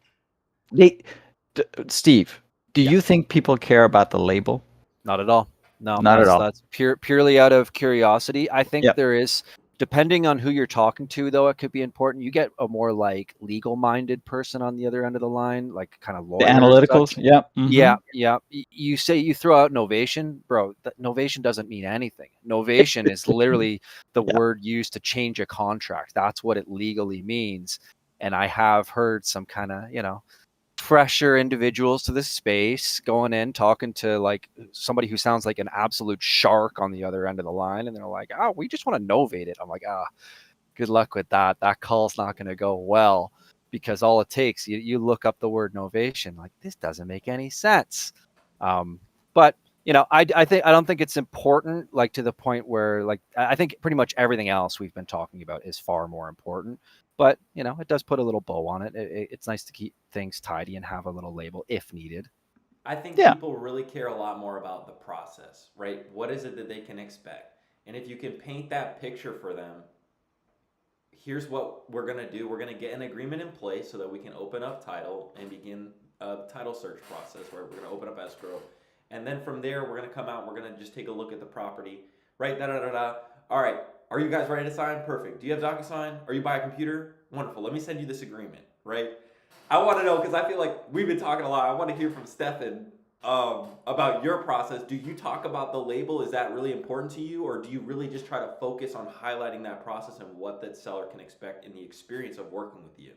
Steve, do you think people care about the label? Not at all. No, not at all. That's purely out of curiosity. I think there is, depending on who you're talking to, though, it could be important. You get a more like legal-minded person on the other end of the line, like kind of lawyer. The analyticals, yeah. You say you throw out novation, bro. Novation doesn't mean anything. Novation is literally the word used to change a contract. That's what it legally means. And I have heard some kind of, fresher individuals to this space going in, talking to like somebody who sounds like an absolute shark on the other end of the line, and they're like, "Oh, we just want to novate it." I'm like, good luck with that. That call's not going to go well, because all it takes, you look up the word novation, like, this doesn't make any sense. But I don't think it's important, like to the point where, like, I think pretty much everything else we've been talking about is far more important. But, it does put a little bow on it. It's nice to keep things tidy and have a little label if needed. I think people really care a lot more about the process, right? What is it that they can expect? And if you can paint that picture for them, here's what we're going to do. We're going to get an agreement in place so that we can open up title and begin the title search process, where we're going to open up escrow. And then from there, we're going to come out, we're going to just take a look at the property, right? All right. Are you guys ready to sign? Perfect. Do you have DocuSign? Are you by a computer? Wonderful. Let me send you this agreement, right? I want to know, because I feel like we've been talking a lot. I want to hear from Stefan about your process. Do you talk about the label? Is that really important to you? Or do you really just try to focus on highlighting that process and what that seller can expect in the experience of working with you?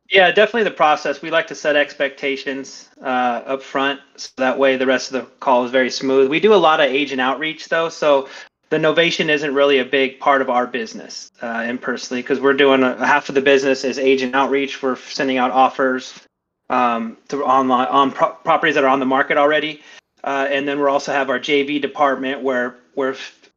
Yeah, definitely the process. We like to set expectations up front, so that way the rest of the call is very smooth. We do a lot of agent outreach, though, so the novation isn't really a big part of our business, and personally, because we're doing half of the business is agent outreach. We're sending out offers through online on properties that are on the market already, and then we also have our JV department where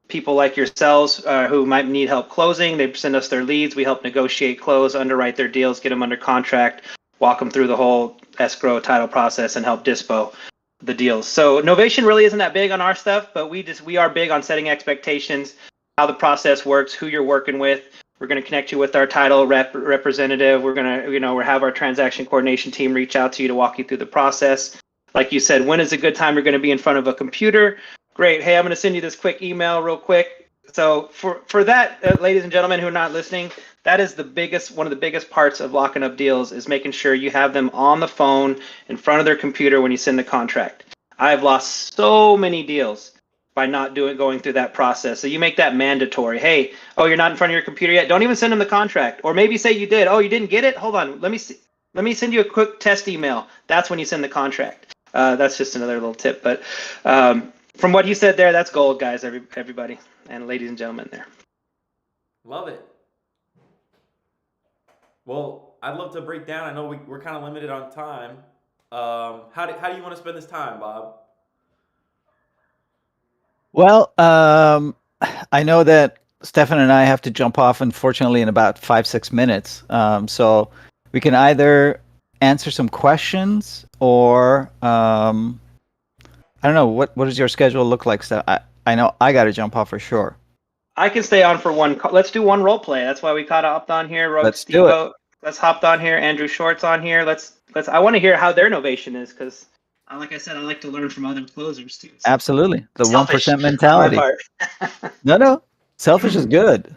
people like yourselves who might need help closing, they send us their leads. We help negotiate, close, underwrite their deals, get them under contract, walk them through the whole escrow title process, and help dispo the deals. So novation really isn't that big on our stuff, but we are big on setting expectations, how the process works, who you're working with. We're going to connect you with our title representative. We're going to, we have our transaction coordination team reach out to you to walk you through the process. Like you said, when is a good time you're going to be in front of a computer? Great. Hey, I'm going to send you this quick email real quick. So for that, ladies and gentlemen who are not listening, that is one of the biggest parts of locking up deals, is making sure you have them on the phone in front of their computer when you send the contract. I've lost so many deals by not going through that process. So you make that mandatory. Hey, you're not in front of your computer yet? Don't even send them the contract. Or maybe say you did. Oh, you didn't get it? Hold on. Let me send you a quick test email. That's when you send the contract. That's just another little tip. But from what you said there, that's gold, guys, everybody, and ladies and gentlemen there. Love it. Well, I'd love to break down. I know we're kind of limited on time. How do you want to spend this time, Bob? Well, I know that Stefan and I have to jump off, unfortunately, in about 5-6 minutes. So we can either answer some questions, or I don't know. What does your schedule look like, Steph? I know I got to jump off for sure. I can stay on for one. Let's do one role play. That's why we caught hopped on here. Rogue Let's do it. Stevo. Let's hopped on here. Andrew Short's on here. Let's. I want to hear how their innovation is, because, like I said, I like to learn from other closers too. So. Absolutely, the Selfish 1% on my mentality. part. No, selfish is good.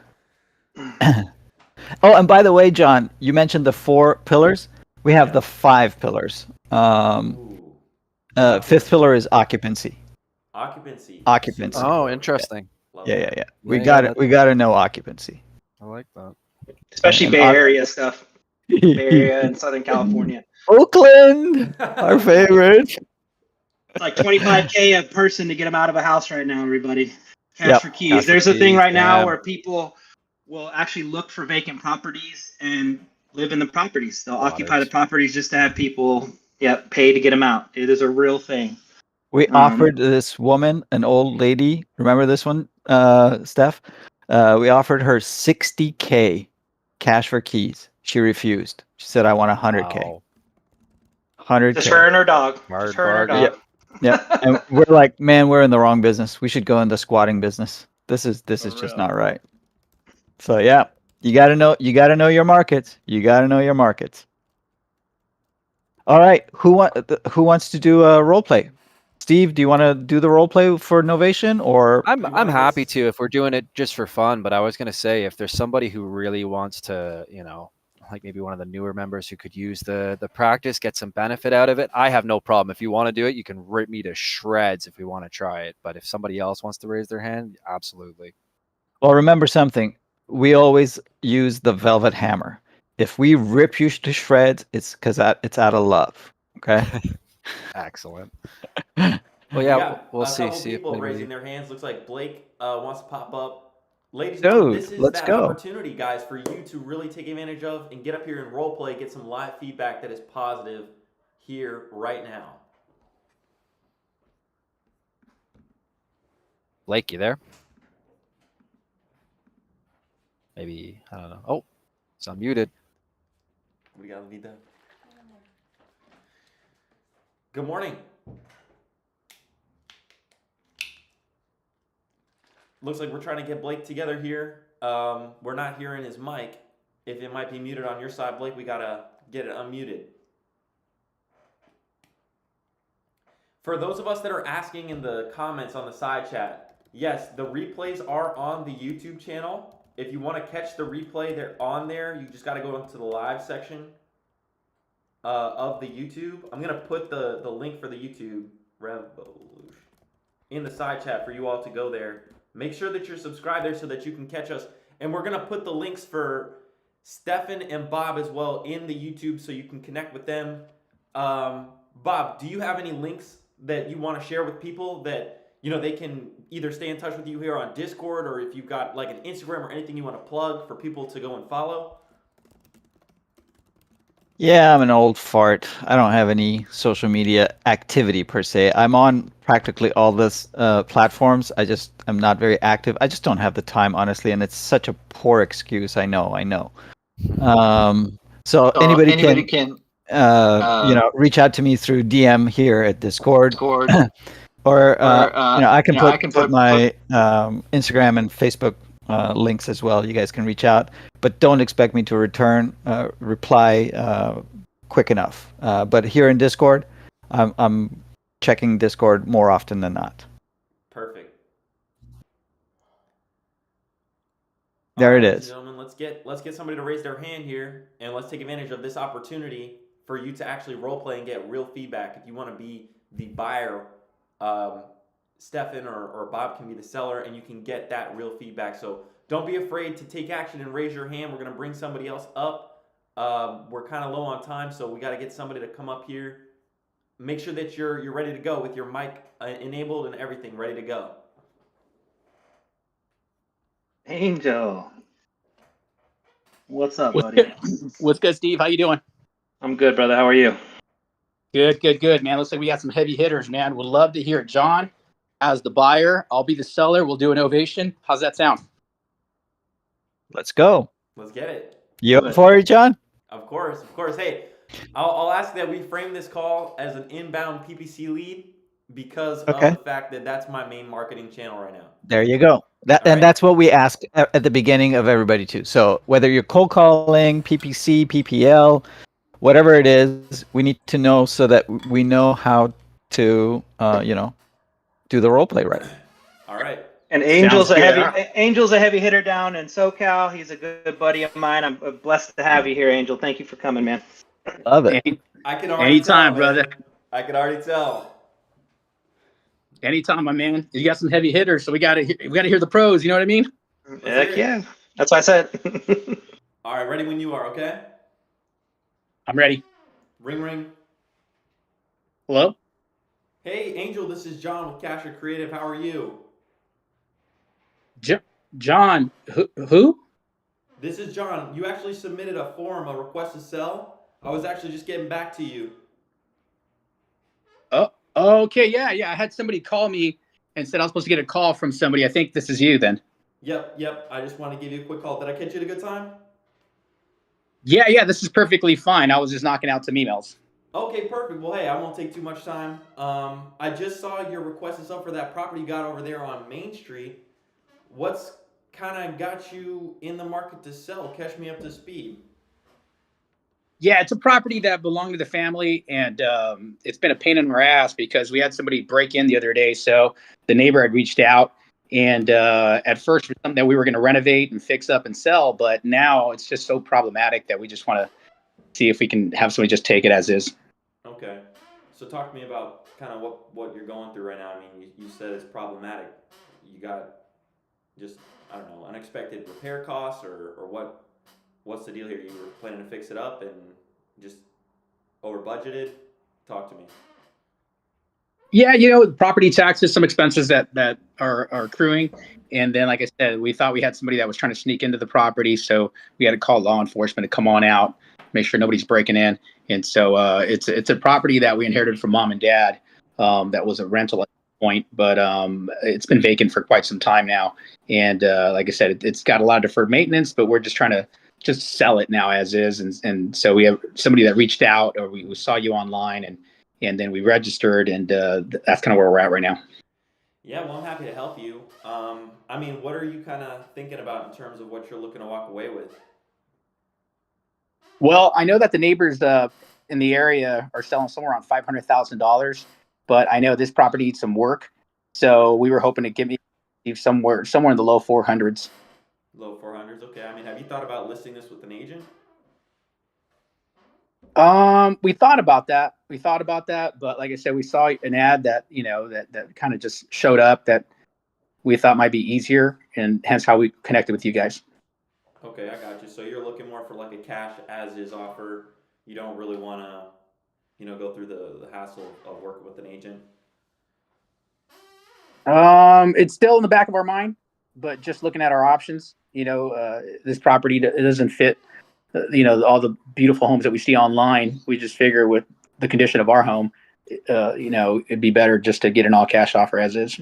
Oh, and by the way, John, you mentioned the 4 pillars. We have the 5 pillars. Ooh. Fifth pillar is occupancy. Occupancy. Occupancy. Super Oh, important. interesting. Love Yeah. that. We Yeah, got yeah, it. We got to know occupancy. I like that. Especially And Bay Area stuff. Bay Area and Southern California. Oakland, our favorite. It's like $25K a person to get them out of a house right now, everybody. Cash Yep. for keys. Cash for There's a thing keys, right now yeah. where people will actually look for vacant properties and live in the properties. They'll occupy the properties just to have people, pay to get them out. It is a real thing. We offered this woman, an old lady. Remember this one, Steph? We offered her $60K cash for keys. She refused. She said, "I want $100K." Wow. 100K. Just her and her dog. Hard Just her and her bargain. dog. Yep. And we're like, man, we're in the wrong business. We should go into squatting business. This is For just real. not right. So yeah, you gotta know your markets. You gotta know your markets. All right, who wants to do a role play? Steve, do you want to do the role play for Novation, or I'm You wanna happy just- to if we're doing it just for fun, but I was gonna say if there's somebody who really wants to, like maybe one of the newer members who could use the practice, get some benefit out of it, I have no problem. If you want to do it, you can rip me to shreds if we want to try it. But if somebody else wants to raise their hand, absolutely. well, remember something. We always use the velvet hammer. If we rip you to shreds, it's because it's out of love. Okay. Excellent. Oh, Well, We yeah, got we'll a see. couple See if people anybody... raising their hands. Looks like Blake wants to pop up. Ladies and Dude, gentlemen, this is let's that go. opportunity, guys, for you to really take advantage of and get up here and role play, get some live feedback that is positive here right now. Blake, you there? Maybe, I don't know. Oh, it's unmuted. We got to lead that. Good morning. Looks like we're trying to get Blake together here. We're not hearing his mic. If it might be muted on your side, Blake, we got to get it unmuted. For those of us that are asking in the comments on the side chat, yes, the replays are on the YouTube channel. If you want to catch the replay, they're on there. You just got to go into the live section of the YouTube. I'm going to put the link for the YouTube Revolution in the side chat for you all to go there. Make sure that you're subscribed there so that you can catch us. And we're going to put the links for Stefan and Bob as well in the YouTube so you can connect with them. Bob, do you have any links that you want to share with people that they can either stay in touch with you here on Discord, or if you've got like an Instagram or anything you want to plug for people to go and follow? Yeah, I'm an old fart. I don't have any social media activity per se. I'm on practically all this platforms. I'm not very active. I just don't have the time, honestly, and it's such a poor excuse. I know. So anybody can reach out to me through DM here at Discord. Or I can put my Instagram and Facebook links as well. You guys can reach out, but don't expect me to reply quick enough. But here in Discord, I'm checking Discord more often than not. Perfect. There it Ladies and is. gentlemen, let's get somebody to raise their hand here, and let's take advantage of this opportunity for you to actually role play and get real feedback. If you want to be the buyer, Stefan or Bob can be the seller, and you can get that real feedback. So don't be afraid to take action and raise your hand. We're going to bring somebody else up. We're kind of low on time, so we got to get somebody to come up here. Make sure that you're ready to go with your mic enabled and everything ready to go. Angel. What's up, buddy? What's good, Steve? How you doing? I'm good, brother. How are you? Good, man. Looks like we got some heavy hitters, man. Would love to hear it. John, as the buyer. I'll be the seller. We'll do an ovation. How's that sound? Let's go. Let's get it. You up for it, John? Of course, of course. Hey, I'll ask that we frame this call as an inbound PPC lead because Okay. of the fact that that's my main marketing channel right now. There you go. All right. That's what we ask at the beginning of everybody too. So whether you're cold calling, PPC, PPL, whatever it is, we need to know so that we know how to, do the role play right. All right. And Angel's Sounds a good. Angel's a heavy hitter down in SoCal. He's a good buddy of mine. I'm blessed to have you here, Angel. Thank you for coming, man. Love it. I can already Anytime, tell, man. brother. I can already tell. Anytime, my man. You got some heavy hitters, so we gotta hear the pros. You know what I mean? Heck yeah. That's what I said. All right, ready when you are, okay? I'm ready. Ring, ring. Hello? Hey, Angel, this is John with Casher Creative. How are you? John, who? This is John. You actually submitted a form, a request to sell. I was actually just getting back to you. Oh, okay. Yeah. I had somebody call me and said I was supposed to get a call from somebody. I think this is you then. Yep. I just want to give you a quick call. Did I catch you at a good time? Yeah. This is perfectly fine. I was just knocking out some emails. Okay, perfect. Well, hey, I won't take too much time. I just saw your request is up for that property you got over there on Main Street. What's kind of got you in the market to sell? Catch me up to speed. Yeah, it's a property that belonged to the family, and it's been a pain in our ass because we had somebody break in the other day. So the neighbor had reached out, and at first it was something that we were going to renovate and fix up and sell, but now it's just so problematic that we just want to see if we can have somebody just take it as is. Okay. So talk to me about kind of what you're going through right now. I mean, you said it's problematic. You got just, I don't know, unexpected repair costs or what's the deal here? You were planning to fix it up and just over budgeted? Talk to me. Yeah, property taxes, some expenses that are accruing. And then, like I said, we thought we had somebody that was trying to sneak into the property. So we had to call law enforcement to come on out, make sure nobody's breaking in. And so it's a property that we inherited from mom and dad that was a rental at the point, but it's been vacant for quite some time now. And like I said, it's got a lot of deferred maintenance, but we're just trying to just sell it now as is. And so we have somebody that reached out, or we saw you online, and then we registered, and that's kind of where we're at right now. Yeah, well, I'm happy to help you. I mean, what are you kind of thinking about in terms of what you're looking to walk away with? Well, I know that the neighbors in the area are selling somewhere around $500,000, but I know this property needs some work, so we were hoping to give you somewhere in the low 400s. Low 400s, okay. I mean, have you thought about listing this with an agent? We thought about that, but like I said, we saw an ad that that kind of just showed up that we thought might be easier, and hence how we connected with you guys. Okay, I got you. So you're looking more for like a cash as is offer. You don't really want to, go through the hassle of working with an agent. It's still in the back of our mind, but just looking at our options, this property it doesn't fit, all the beautiful homes that we see online. We just figure with the condition of our home, it'd be better just to get an all cash offer as is.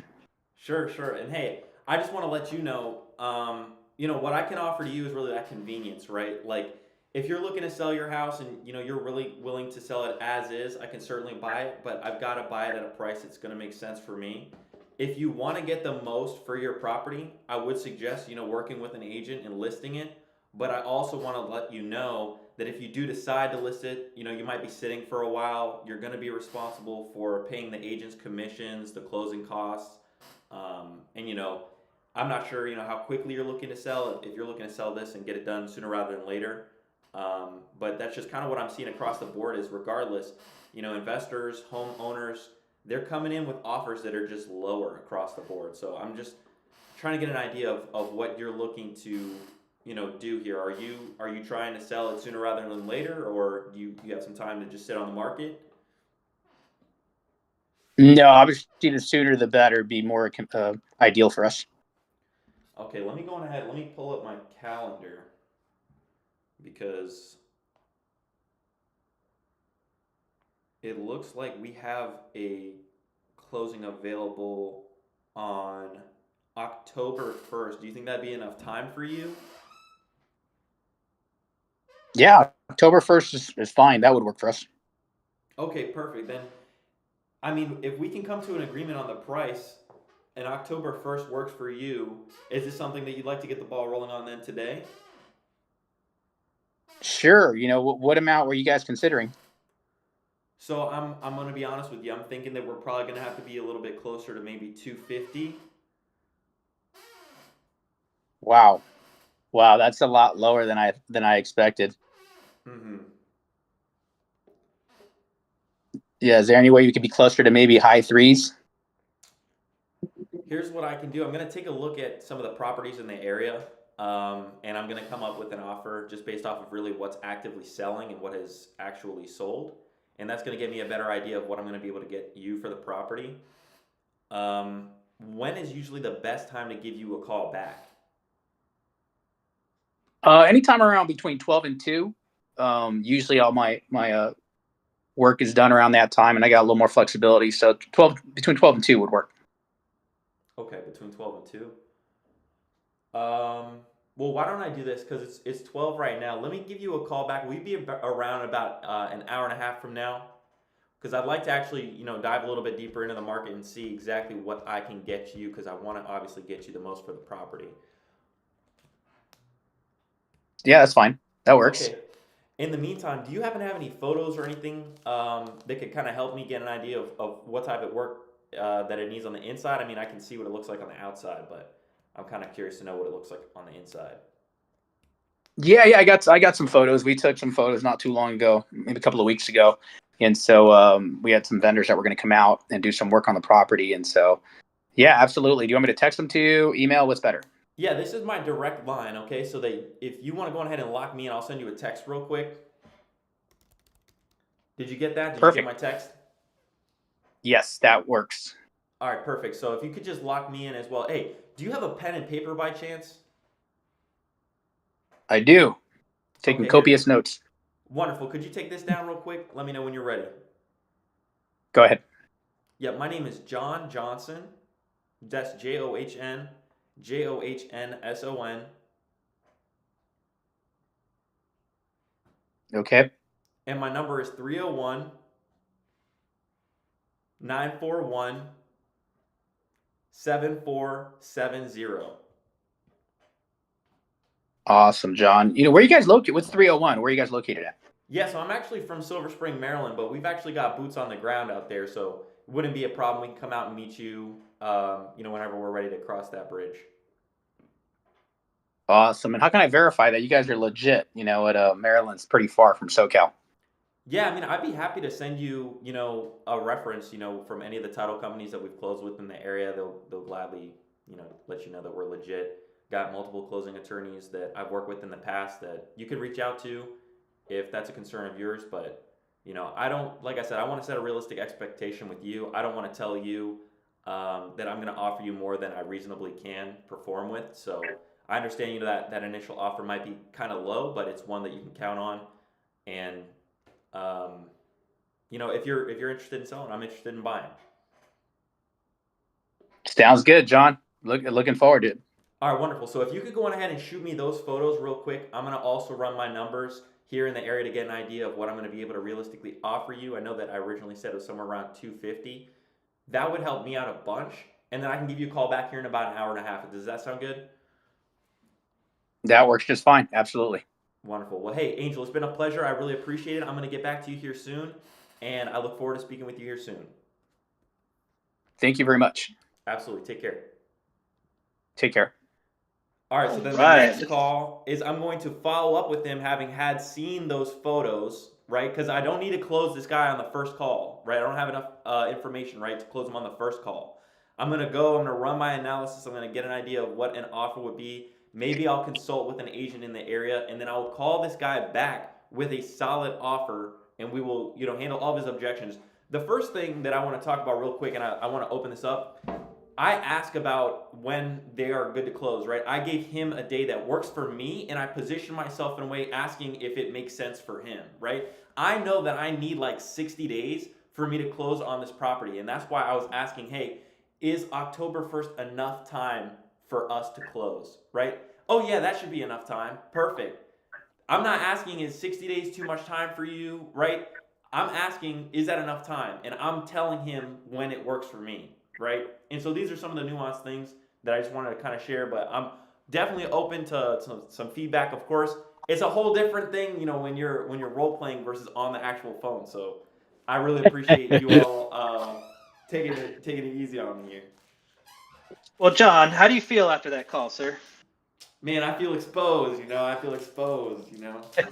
Sure. And hey, I just want to let you know, what I can offer to you is really that convenience, right? Like if you're looking to sell your house and, you're really willing to sell it as is, I can certainly buy it, but I've got to buy it at a price that's going to make sense for me. If you want to get the most for your property, I would suggest, working with an agent and listing it. But I also want to let you know that if you do decide to list it, you might be sitting for a while. You're going to be responsible for paying the agent's commissions, the closing costs. And, I'm not sure, how quickly you're looking to sell. If you're looking to sell this and get it done sooner rather than later. But that's just kind of what I'm seeing across the board is regardless, investors, homeowners, they're coming in with offers that are just lower across the board. So I'm just trying to get an idea of what you're looking to, do here. Are you trying to sell it sooner rather than later, or you have some time to just sit on the market? No, obviously the sooner the better, be more ideal for us. Okay, let me go on ahead. Let me pull up my calendar because it looks like we have a closing available on October 1st. Do you think that'd be enough time for you? Yeah, October 1st is fine. That would work for us. Okay, perfect. Then, I mean, if we can come to an agreement on the price and October 1st works for you, is this something that you'd like to get the ball rolling on then today? Sure. What amount were you guys considering? So I'm going to be honest with you. I'm thinking that we're probably going to have to be a little bit closer to maybe 250. Wow. Wow, that's a lot lower than I expected. Mm-hmm. Yeah, is there any way you could be closer to maybe high threes? Here's what I can do. I'm going to take a look at some of the properties in the area, and I'm going to come up with an offer just based off of really what's actively selling and what has actually sold. And that's going to give me a better idea of what I'm going to be able to get you for the property. When is usually the best time to give you a call back? Anytime around between 12 and 2. Usually all my work is done around that time, and I got a little more flexibility. So between 12 and 2 would work. Okay, between 12 and 2. Well, why don't I do this? Because it's 12 right now. Let me give you a call back. Will you be around about an hour and a half from now? Because I'd like to actually, dive a little bit deeper into the market and see exactly what I can get you, because I want to obviously get you the most for the property. Yeah, that's fine. That works. Okay. In the meantime, do you happen to have any photos or anything that could kind of help me get an idea of what type of work that it needs on the inside? I mean, I can see what it looks like on the outside, but I'm kind of curious to know what it looks like on the inside. Yeah, I got some photos. We took some photos not too long ago, maybe a couple of weeks ago. And so we had some vendors that were going to come out and do some work on the property. And so, yeah, absolutely. Do you want me to text them to you? Email? What's better? Yeah, this is my direct line, okay? So that if you want to go ahead and lock me in, I'll send you a text real quick. Did you get that? Did Perfect. you get my text? Yes, that works. All right, perfect. So if you could just lock me in as well. Hey, do you have a pen and paper by chance? I do. Taking Okay, copious notes. Wonderful. Could you take this down real quick? Let me know when you're ready. Go ahead. Yeah, my name is John Johnson. That's JOHNSON. Okay. And my number is 301 941 7470. Awesome, John. Where are you guys located? What's 301? Where are you guys located at? Yeah, so I'm actually from Silver Spring, Maryland, but we've actually got boots on the ground out there, so it wouldn't be a problem. We can come out and meet you, whenever we're ready to cross that bridge. Awesome. And how can I verify that you guys are legit? Maryland's pretty far from SoCal. Yeah, I mean, I'd be happy to send you, a reference, from any of the title companies that we've closed with in the area. They'll gladly, let you know that we're legit. Got multiple closing attorneys that I've worked with in the past that you could reach out to if that's a concern of yours. But, I don't, like I said, I want to set a realistic expectation with you. I don't want to tell you that I'm going to offer you more than I reasonably can perform with. So I understand, that initial offer might be kind of low, but it's one that you can count on. And if you're interested in selling, I'm interested in buying. Sounds good, John. Looking forward to it. All right, wonderful. So if you could go on ahead and shoot me those photos real quick, I'm going to also run my numbers here in the area to get an idea of what I'm going to be able to realistically offer you. I know that I originally said it was somewhere around 250. That would help me out a bunch, and then I can give you a call back here in about an hour and a half. Does that sound good? That works just fine. Absolutely. Wonderful. Well, hey, Angel, it's been a pleasure. I really appreciate it. I'm going to get back to you here soon, and I look forward to speaking with you here soon. Thank you very much. Absolutely. Take care. Take care. All right, so then the Right. next call is I'm going to follow up with him having had seen those photos, right? Because I don't need to close this guy on the first call, right? I don't have enough information, right, to close him on the first call. I'm going to run my analysis. I'm going to get an idea of what an offer would be. Maybe I'll consult with an agent in the area, and then I'll call this guy back with a solid offer, and we will, handle all of his objections. The first thing that I want to talk about real quick, and I want to open this up, I ask about when they are good to close, right? I gave him a day that works for me, and I position myself in a way asking if it makes sense for him, right? I know that I need like 60 days for me to close on this property, and that's why I was asking, hey, is October 1st enough time for us to close, right? Oh yeah, that should be enough time. Perfect. I'm not asking, is 60 days too much time for you, right? I'm asking, is that enough time? And I'm telling him when it works for me, right? And so these are some of the nuanced things that I just wanted to kind of share, but I'm definitely open to some feedback, of course. It's a whole different thing, when you're role playing versus on the actual phone. So I really appreciate you all taking it easy on me here. Well, John, how do you feel after that call, sir? Man, I feel exposed, I feel exposed,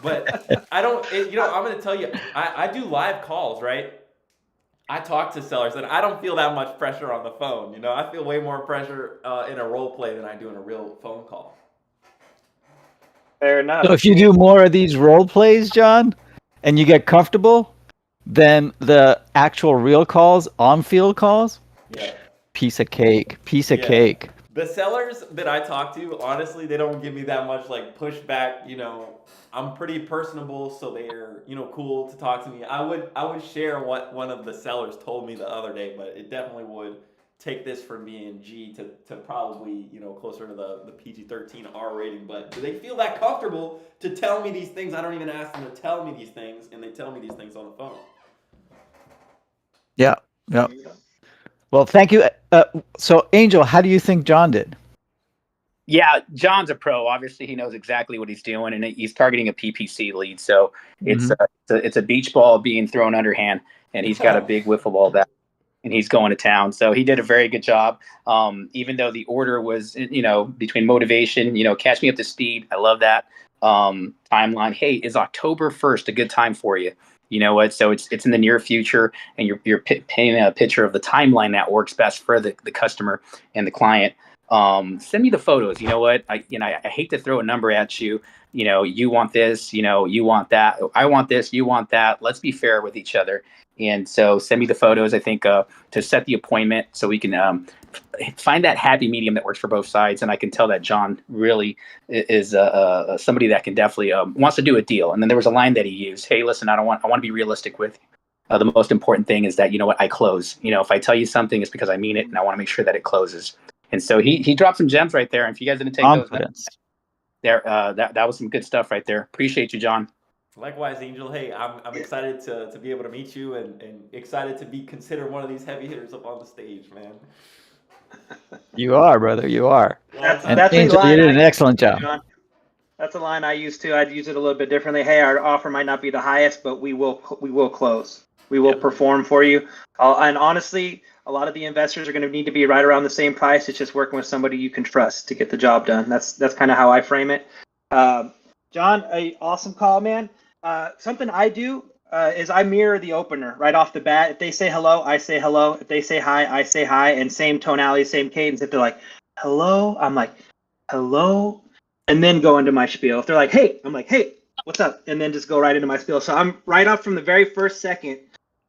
But I don't, I'm going to tell you, I do live calls, right? I talk to sellers, and I don't feel that much pressure on the phone, I feel way more pressure in a role play than I do in a real phone call. Fair enough. So if you do more of these role plays, John, and you get comfortable, then the actual real calls, on-field calls, Yeah. piece of cake. Yeah. Cake. The sellers that I talk to, honestly, they don't give me that much pushback. I'm pretty personable, so they're cool to talk to me. I would share what one of the sellers told me the other day, but it definitely would take this from being G to probably closer to the PG-13 R rating. But do they feel that comfortable to tell me these things? I don't even ask them to tell me these things, and they tell me these things on the phone. Yeah. Well, thank you. So, Angel, how do you think John did? Yeah, John's a pro. Obviously, he knows exactly what he's doing, and he's targeting a PPC lead. So it's a beach ball being thrown underhand, and he's got a big wiffle ball back, and he's going to town. So he did a very good job. Even though the order was, between motivation, catch me up to speed. I love that timeline. Hey, is October 1st a good time for you? You know what? So it's in the near future, and you're painting a picture of the timeline that works best for the customer and the client. Send me the photos. You know what? I hate to throw a number at you. You want this, you want that. I want this, you want that. Let's be fair with each other. And so send me the photos, I think, to set the appointment so we can find that happy medium that works for both sides. And I can tell that John really is somebody that can definitely wants to do a deal. And then there was a line that he used. Hey, listen, I want to be realistic with you. The most important thing is that, I close. If I tell you something, it's because I mean it, and I want to make sure that it closes. And so he dropped some gems right there. And if you guys didn't take Confidence. those, there, that was some good stuff right there. Appreciate you, John. Likewise, Angel. Hey, I'm excited to be able to meet you and excited to be considered one of these heavy hitters up on the stage, man. You are, brother. You are. That's Angel, you did an excellent job. John. That's a line I use too. I'd use it a little bit differently. Hey, our offer might not be the highest, but we will close. We will perform for you. And honestly, a lot of the investors are going to need to be right around the same price. It's just working with somebody you can trust to get the job done. That's kind of how I frame it. John, awesome call, man. Something I do is I mirror the opener right off the bat. If they say hello, I say hello. If they say hi, I say hi. And same tonality, same cadence. If they're like, hello, I'm like, hello. And then go into my spiel. If they're like, hey, I'm like, hey, what's up? And then just go right into my spiel. So I'm right off from the very first second,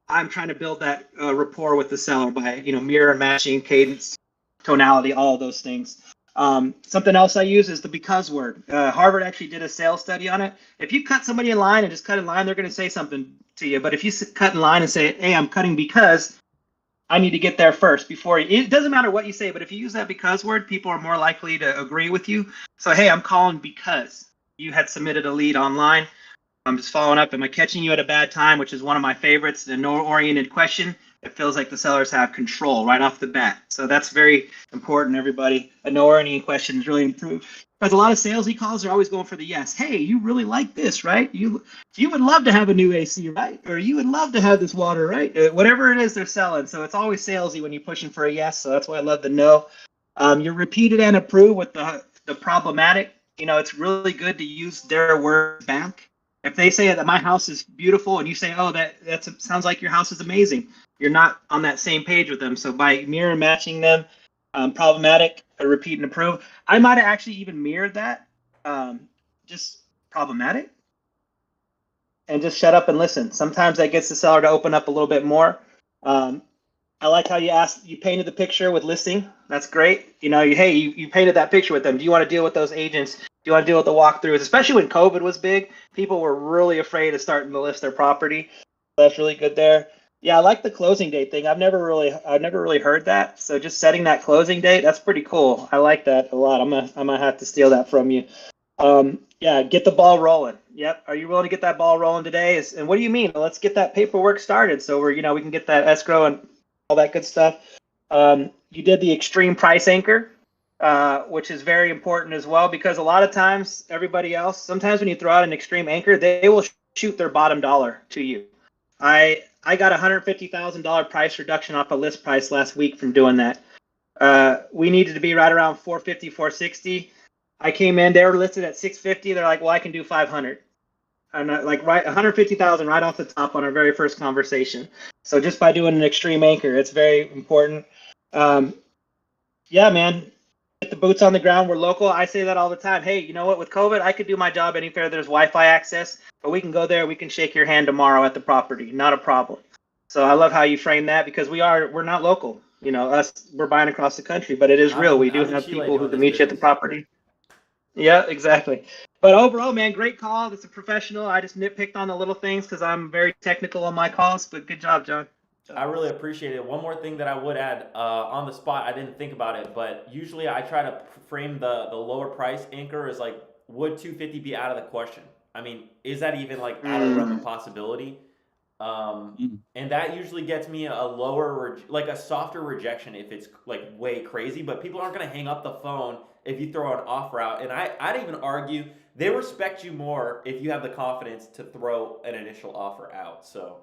I'm trying to build that rapport with the seller by, mirror matching, cadence, tonality, all of those things. Something else I use is the because word. Harvard actually did a sales study on it. If you cut somebody in line and just cut in line, they're going to say something to you. But if you cut in line and say, hey, I'm cutting because I need to get there first before you, it doesn't matter what you say, but if you use that because word, people are more likely to agree with you. So, hey, I'm calling because you had submitted a lead online. I'm just following up. Am I catching you at a bad time? Which is one of my favorites. The no-oriented question. It feels like the sellers have control right off the bat. So that's very important, everybody. A no-oriented question is really improved. Because a lot of salesy calls are always going for the yes. Hey, you really like this, right? You would love to have a new AC, right? Or you would love to have this water, right? Whatever it is they're selling. So it's always salesy when you're pushing for a yes. So that's why I love the no. You're repeated and approved with the problematic. It's really good to use their words back. If they say that my house is beautiful and you say, oh, that sounds like your house is amazing, you're not on that same page with them. So by mirror matching them, problematic, repeat and approve. I might have actually even mirrored that, just problematic, and just shut up and listen. Sometimes that gets the seller to open up a little bit more. I like how you painted the picture with listing. That's great. You painted that picture with them. Do you want to deal with those agents? Do you want to deal with the walkthroughs? Especially when COVID was big, people were really afraid of starting to list their property. That's really good there. Yeah, I like the closing date thing. I've never really heard that. So just setting that closing date, that's pretty cool. I like that a lot. I might have to steal that from you. Yeah, get the ball rolling. Yep. Are you willing to get that ball rolling today? And what do you mean? Let's get that paperwork started so we can get that escrow and all that good stuff. You did the extreme price anchor, which is very important as well, because a lot of times sometimes when you throw out an extreme anchor, they will shoot their bottom dollar to you. I got $150,000 price reduction off a list price last week from doing that. We needed to be right around 450, 460. I came in, they were listed at 650. They're like, well, I can do 500. And like right 150,000 right off the top on our very first conversation. So just by doing an extreme anchor, it's very important. Yeah, man, get the boots on the ground. We're local. I say that all the time. Hey, you know what? With COVID, I could do my job anywhere there's Wi-Fi access, but we can go there. We can shake your hand tomorrow at the property. Not a problem. So I love how you frame that, because we're not local. We're buying across the country, but it is real. We do have people who can meet you at the property. Yeah, exactly. But overall, man, great call. It's a professional. I just nitpicked on the little things because I'm very technical on my calls, but good job, John. I really appreciate it. One more thing that I would add on the spot, I didn't think about it, but usually I try to frame the lower price anchor as like, would 250 be out of the question? I mean, is that even like out of the realm of possibility? And that usually gets me a lower, like a softer rejection if it's like way crazy. But people aren't going to hang up the phone if you throw an offer out. And I'd even argue they respect you more if you have the confidence to throw an initial offer out. So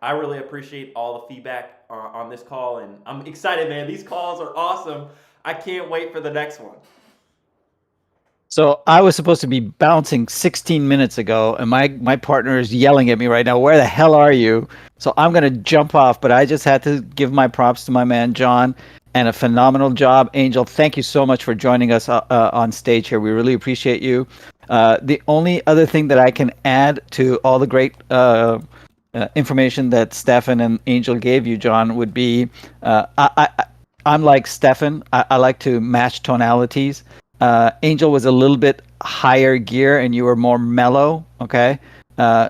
I really appreciate all the feedback on this call, and I'm excited, man. These calls are awesome. I can't wait for the next one. So I was supposed to be bouncing 16 minutes ago, and my partner is yelling at me right now, where the hell are you? So I'm going to jump off, but I just had to give my props to my man, John, and a phenomenal job. Angel, thank you so much for joining us on stage here. We really appreciate you. The only other thing that I can add to all the great information that Stefan and Angel gave you, John, would be I'm like Stefan. I like to match tonalities. Angel was a little bit higher gear and you were more mellow. Okay.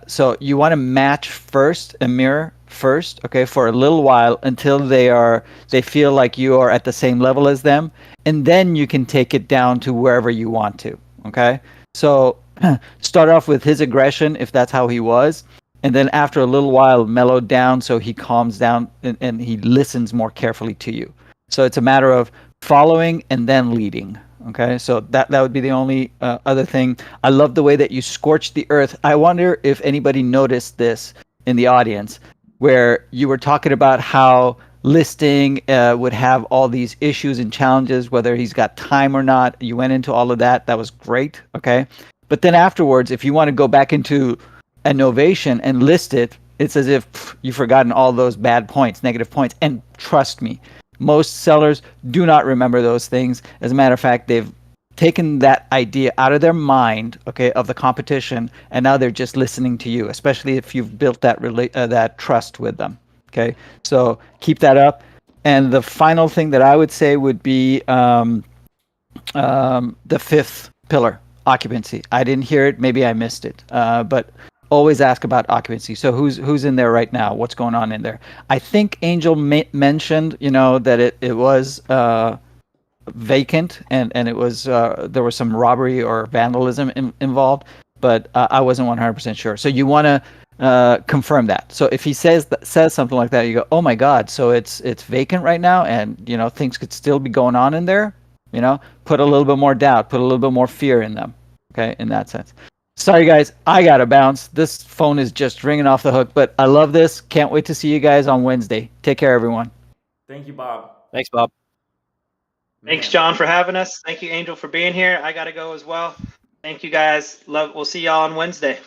So you want to match first and mirror first. Okay. For a little while until they feel like you are at the same level as them. And then you can take it down to wherever you want to. Okay. So start off with his aggression if that's how he was. And then after a little while, mellow down so he calms down and he listens more carefully to you. So it's a matter of following and then leading. Okay, so that would be the only other thing. I love the way that you scorched the earth. I wonder if anybody noticed this in the audience, where you were talking about how listing would have all these issues and challenges, whether he's got time or not. You went into all of that. That was great. Okay, but then afterwards, if you want to go back into innovation and list it, it's as if you've forgotten all those bad points, negative points. And trust me, most sellers do not remember those things. As a matter of fact, they've taken that idea out of their mind, okay, of the competition, and now they're just listening to you, especially if you've built that trust with them. Okay, so keep that up. And the final thing that I would say would be the fifth pillar, occupancy. I didn't hear it. Maybe I missed it. But always ask about occupancy. So who's in there right now? What's going on in there? I think Angel mentioned, that it was vacant and it was there was some robbery or vandalism involved, but I wasn't 100% sure. So you want to confirm that. So if he says something like that, you go, oh my God, so it's vacant right now, and things could still be going on in there. Put a little bit more doubt, put a little bit more fear in them. Okay, in that sense. Sorry, guys, I got to bounce. This phone is just ringing off the hook, but I love this. Can't wait to see you guys on Wednesday. Take care, everyone. Thank you, Bob. Thanks, Bob. Thanks, John, for having us. Thank you, Angel, for being here. I got to go as well. Thank you, guys. We'll see y'all on Wednesday.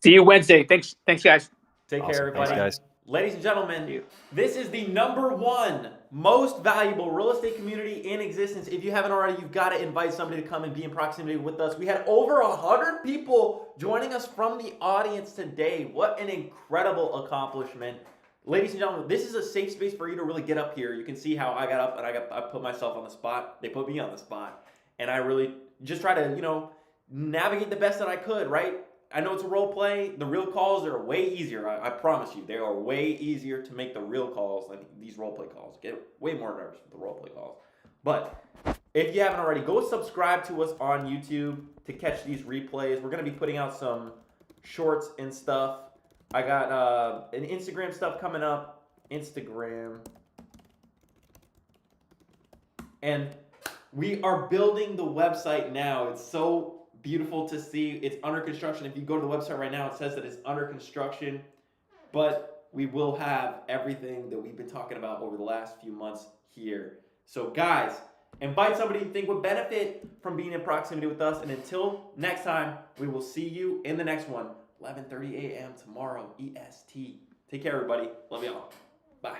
See you Wednesday. Thanks, guys. Take care, everybody. Thanks, guys. Ladies and gentlemen, this is the #1 most valuable real estate community in existence. If you haven't already, you've got to invite somebody to come and be in proximity with us. We had over 100 people joining us from the audience today. What an incredible accomplishment. Ladies and gentlemen, this is a safe space for you to really get up here. You can see how I got up and I put myself on the spot. They put me on the spot. And I really just try to, navigate the best that I could, right? I know it's a role play. The real calls are way easier. I promise you, they are way easier to make the real calls than these role play calls. Get way more nervous with the role play calls. But if you haven't already, go subscribe to us on YouTube to catch these replays. We're going to be putting out some shorts and stuff. I got an Instagram stuff coming up. Instagram. And we are building the website now. It's so beautiful to see. It's under construction. If you go to the website right now, it says that it's under construction, but we will have everything that we've been talking about over the last few months here. So guys, invite somebody you think would benefit from being in proximity with us. And until next time, we will see you in the next one, 11:30 a.m. tomorrow, EST. Take care, everybody. Love y'all. Bye.